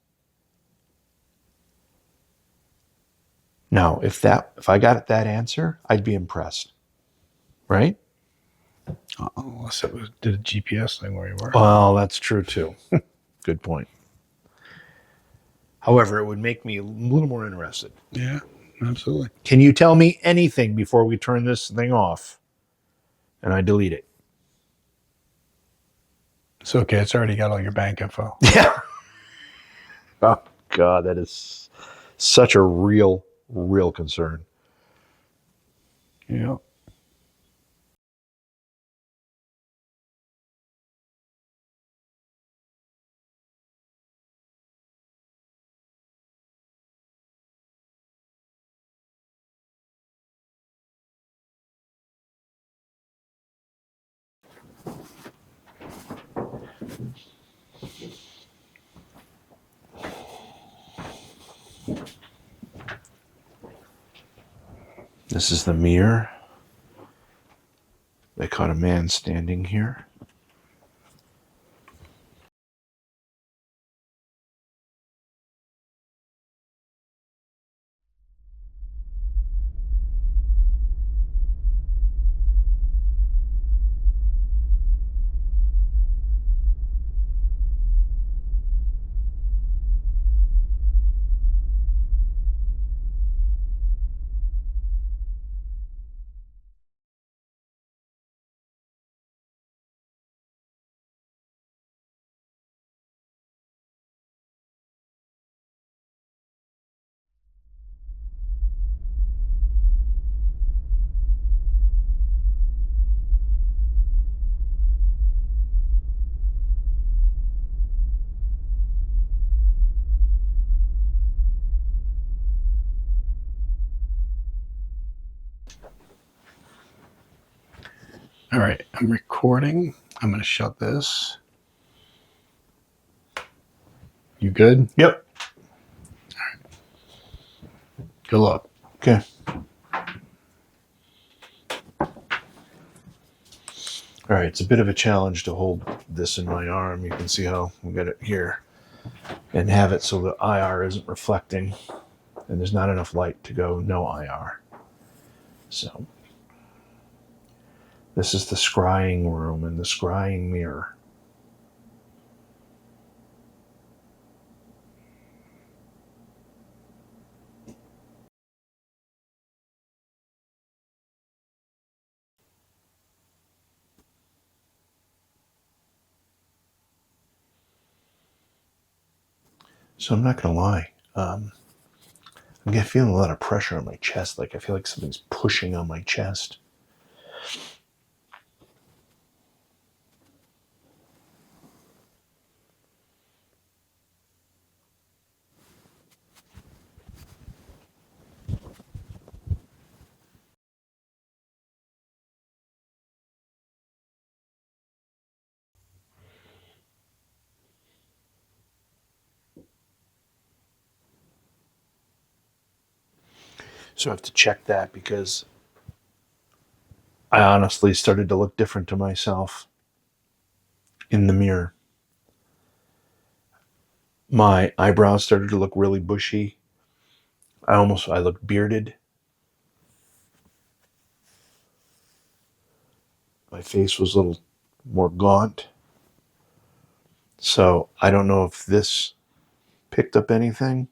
B: Now, if I got that answer, I'd be impressed, right?
D: Oh, unless it did a GPS thing where you were.
B: Well, that's true too. Good point. However, it would make me a little more interested.
D: Yeah, absolutely.
B: Can you tell me anything before we turn this thing off and I delete it?
D: It's okay. It's already got all your bank info.
B: Yeah. Oh, God, that is such a real concern.
D: Yeah.
B: This is the mirror. They caught a man standing here.
D: All right, I'm recording. I'm going to shut this. You good?
B: Yep.
D: Good luck.
B: Okay. All right, it's a bit of a challenge to hold this in my arm. You can see how we got it here and have it so the IR isn't reflecting and there's not enough light to go no IR. So this is the scrying room and the scrying mirror. So I'm not going to lie. I'm feeling a lot of pressure on my chest. Like I feel like something's pushing on my chest. So I have to check that because I honestly started to look different to myself in the mirror. My eyebrows started to look really bushy. I looked bearded. My face was a little more gaunt. So I don't know if this picked up anything,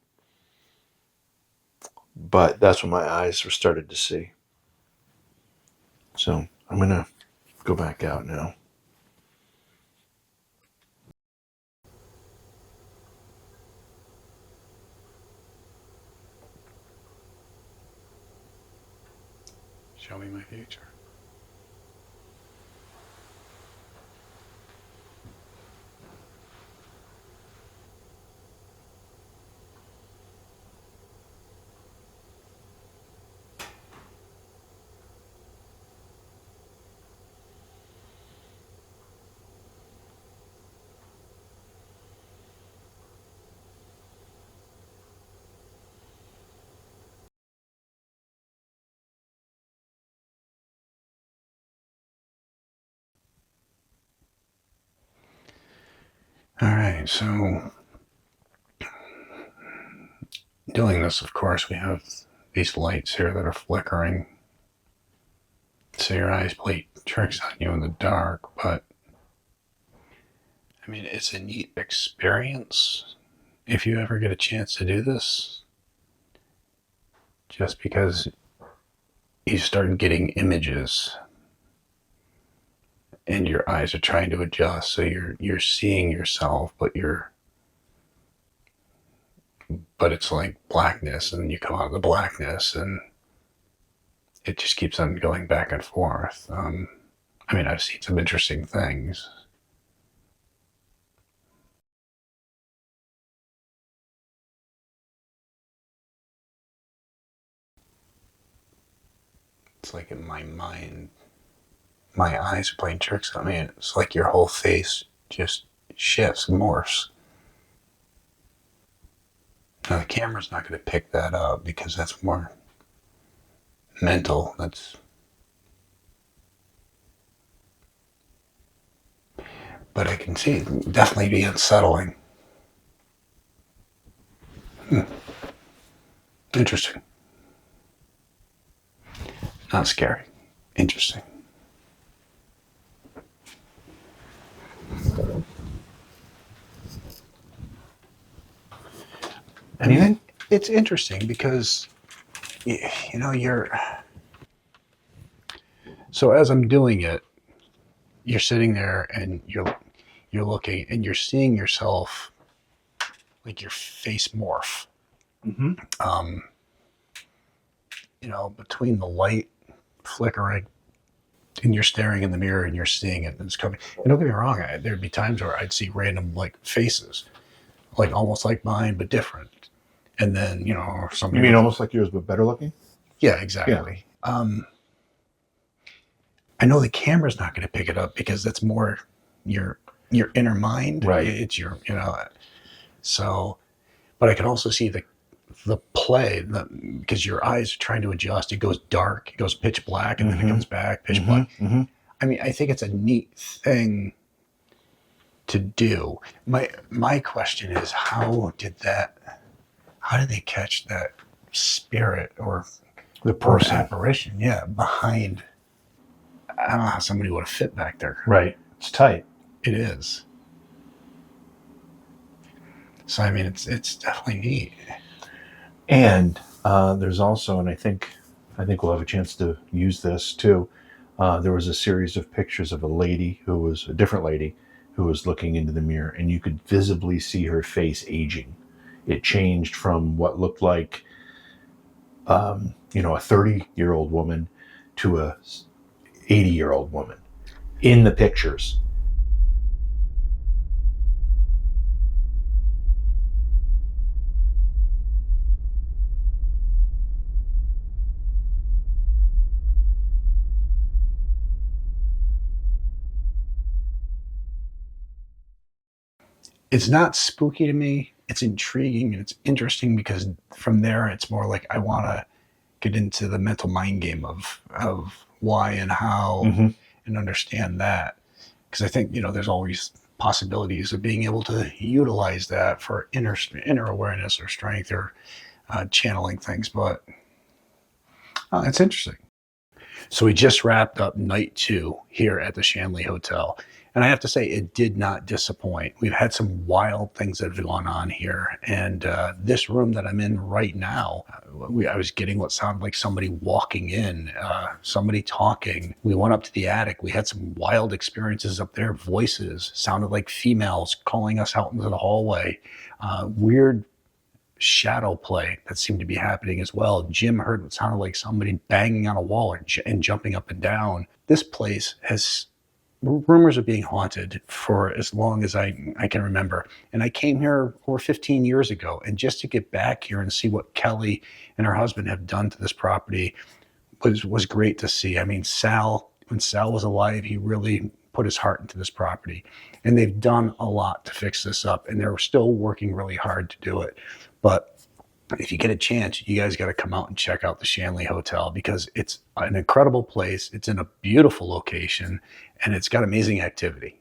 B: but that's what my eyes were started to see. So I'm going to go back out now.
D: Show me my future. All right, so doing this, of course, we have
A: these lights here that are flickering. So your eyes play tricks on you in the dark, but I mean, it's a neat experience if you ever get a chance to do this. Just because you start getting images and your eyes are trying to adjust, so you're seeing yourself, but it's like blackness, and then you come out of the blackness, and it just keeps on going back and forth. I mean, I've seen some interesting things. It's like in my mind, my eyes are playing tricks on me, and it's like your whole face just shifts, morphs. Now, the camera's not going to pick that up because that's more mental. But I can see it definitely be unsettling. Interesting. Not scary. Interesting. I mean, it's interesting because, so as I'm doing it, you're sitting there and you're looking and you're seeing yourself, like your face morph.
B: Mm-hmm.
A: Between the light flickering and you're staring in the mirror and you're seeing it and it's coming. And don't get me wrong, there'd be times where I'd see random like faces, like almost like mine, but different. And then, somebody.
B: You mean almost like yours, but better looking?
A: Yeah, exactly. Yeah. I know the camera's not going to pick it up because that's more your inner mind.
B: Right.
A: It's your, so, but I can also see the play because your eyes are trying to adjust. It goes dark, it goes pitch black, and then it comes back pitch black. Mm-hmm. I mean, I think it's a neat thing to do. My question is, how did they catch that spirit or
B: the person
A: apparition? Yeah, behind. I don't know how somebody would have fit back there.
B: Right. It's tight.
A: It is. So, I mean, it's definitely neat.
B: And there's also, and I think we'll have a chance to use this too. There was a series of pictures of a different lady who was looking into the mirror, and you could visibly see her face aging. It changed from what looked like, a 30-year-old woman to a 80-year-old woman in the pictures.
A: It's not spooky to me. It's intriguing and it's interesting because from there it's more like I want to get into the mental mind game of why and how and understand that. Because I think, there's always possibilities of being able to utilize that for inner awareness or strength or channeling things. But it's interesting. So we just wrapped up night 2 here at the Shanley Hotel. And I have to say, it did not disappoint. We've had some wild things that have gone on here. And this room that I'm in right now, I was getting what sounded like somebody walking in, somebody talking. We went up to the attic. We had some wild experiences up there. Voices sounded like females calling us out into the hallway. Weird shadow play that seemed to be happening as well. Jim heard what sounded like somebody banging on a wall and jumping up and down. This place has rumors of being haunted for as long as I can remember. And I came here over 15 years ago. And just to get back here and see what Kelly and her husband have done to this property was great to see. I mean, when Sal was alive, he really put his heart into this property. And they've done a lot to fix this up. And they're still working really hard to do it. But if you get a chance, you guys got to come out and check out the Shanley Hotel because it's an incredible place. It's in a beautiful location and it's got amazing activity.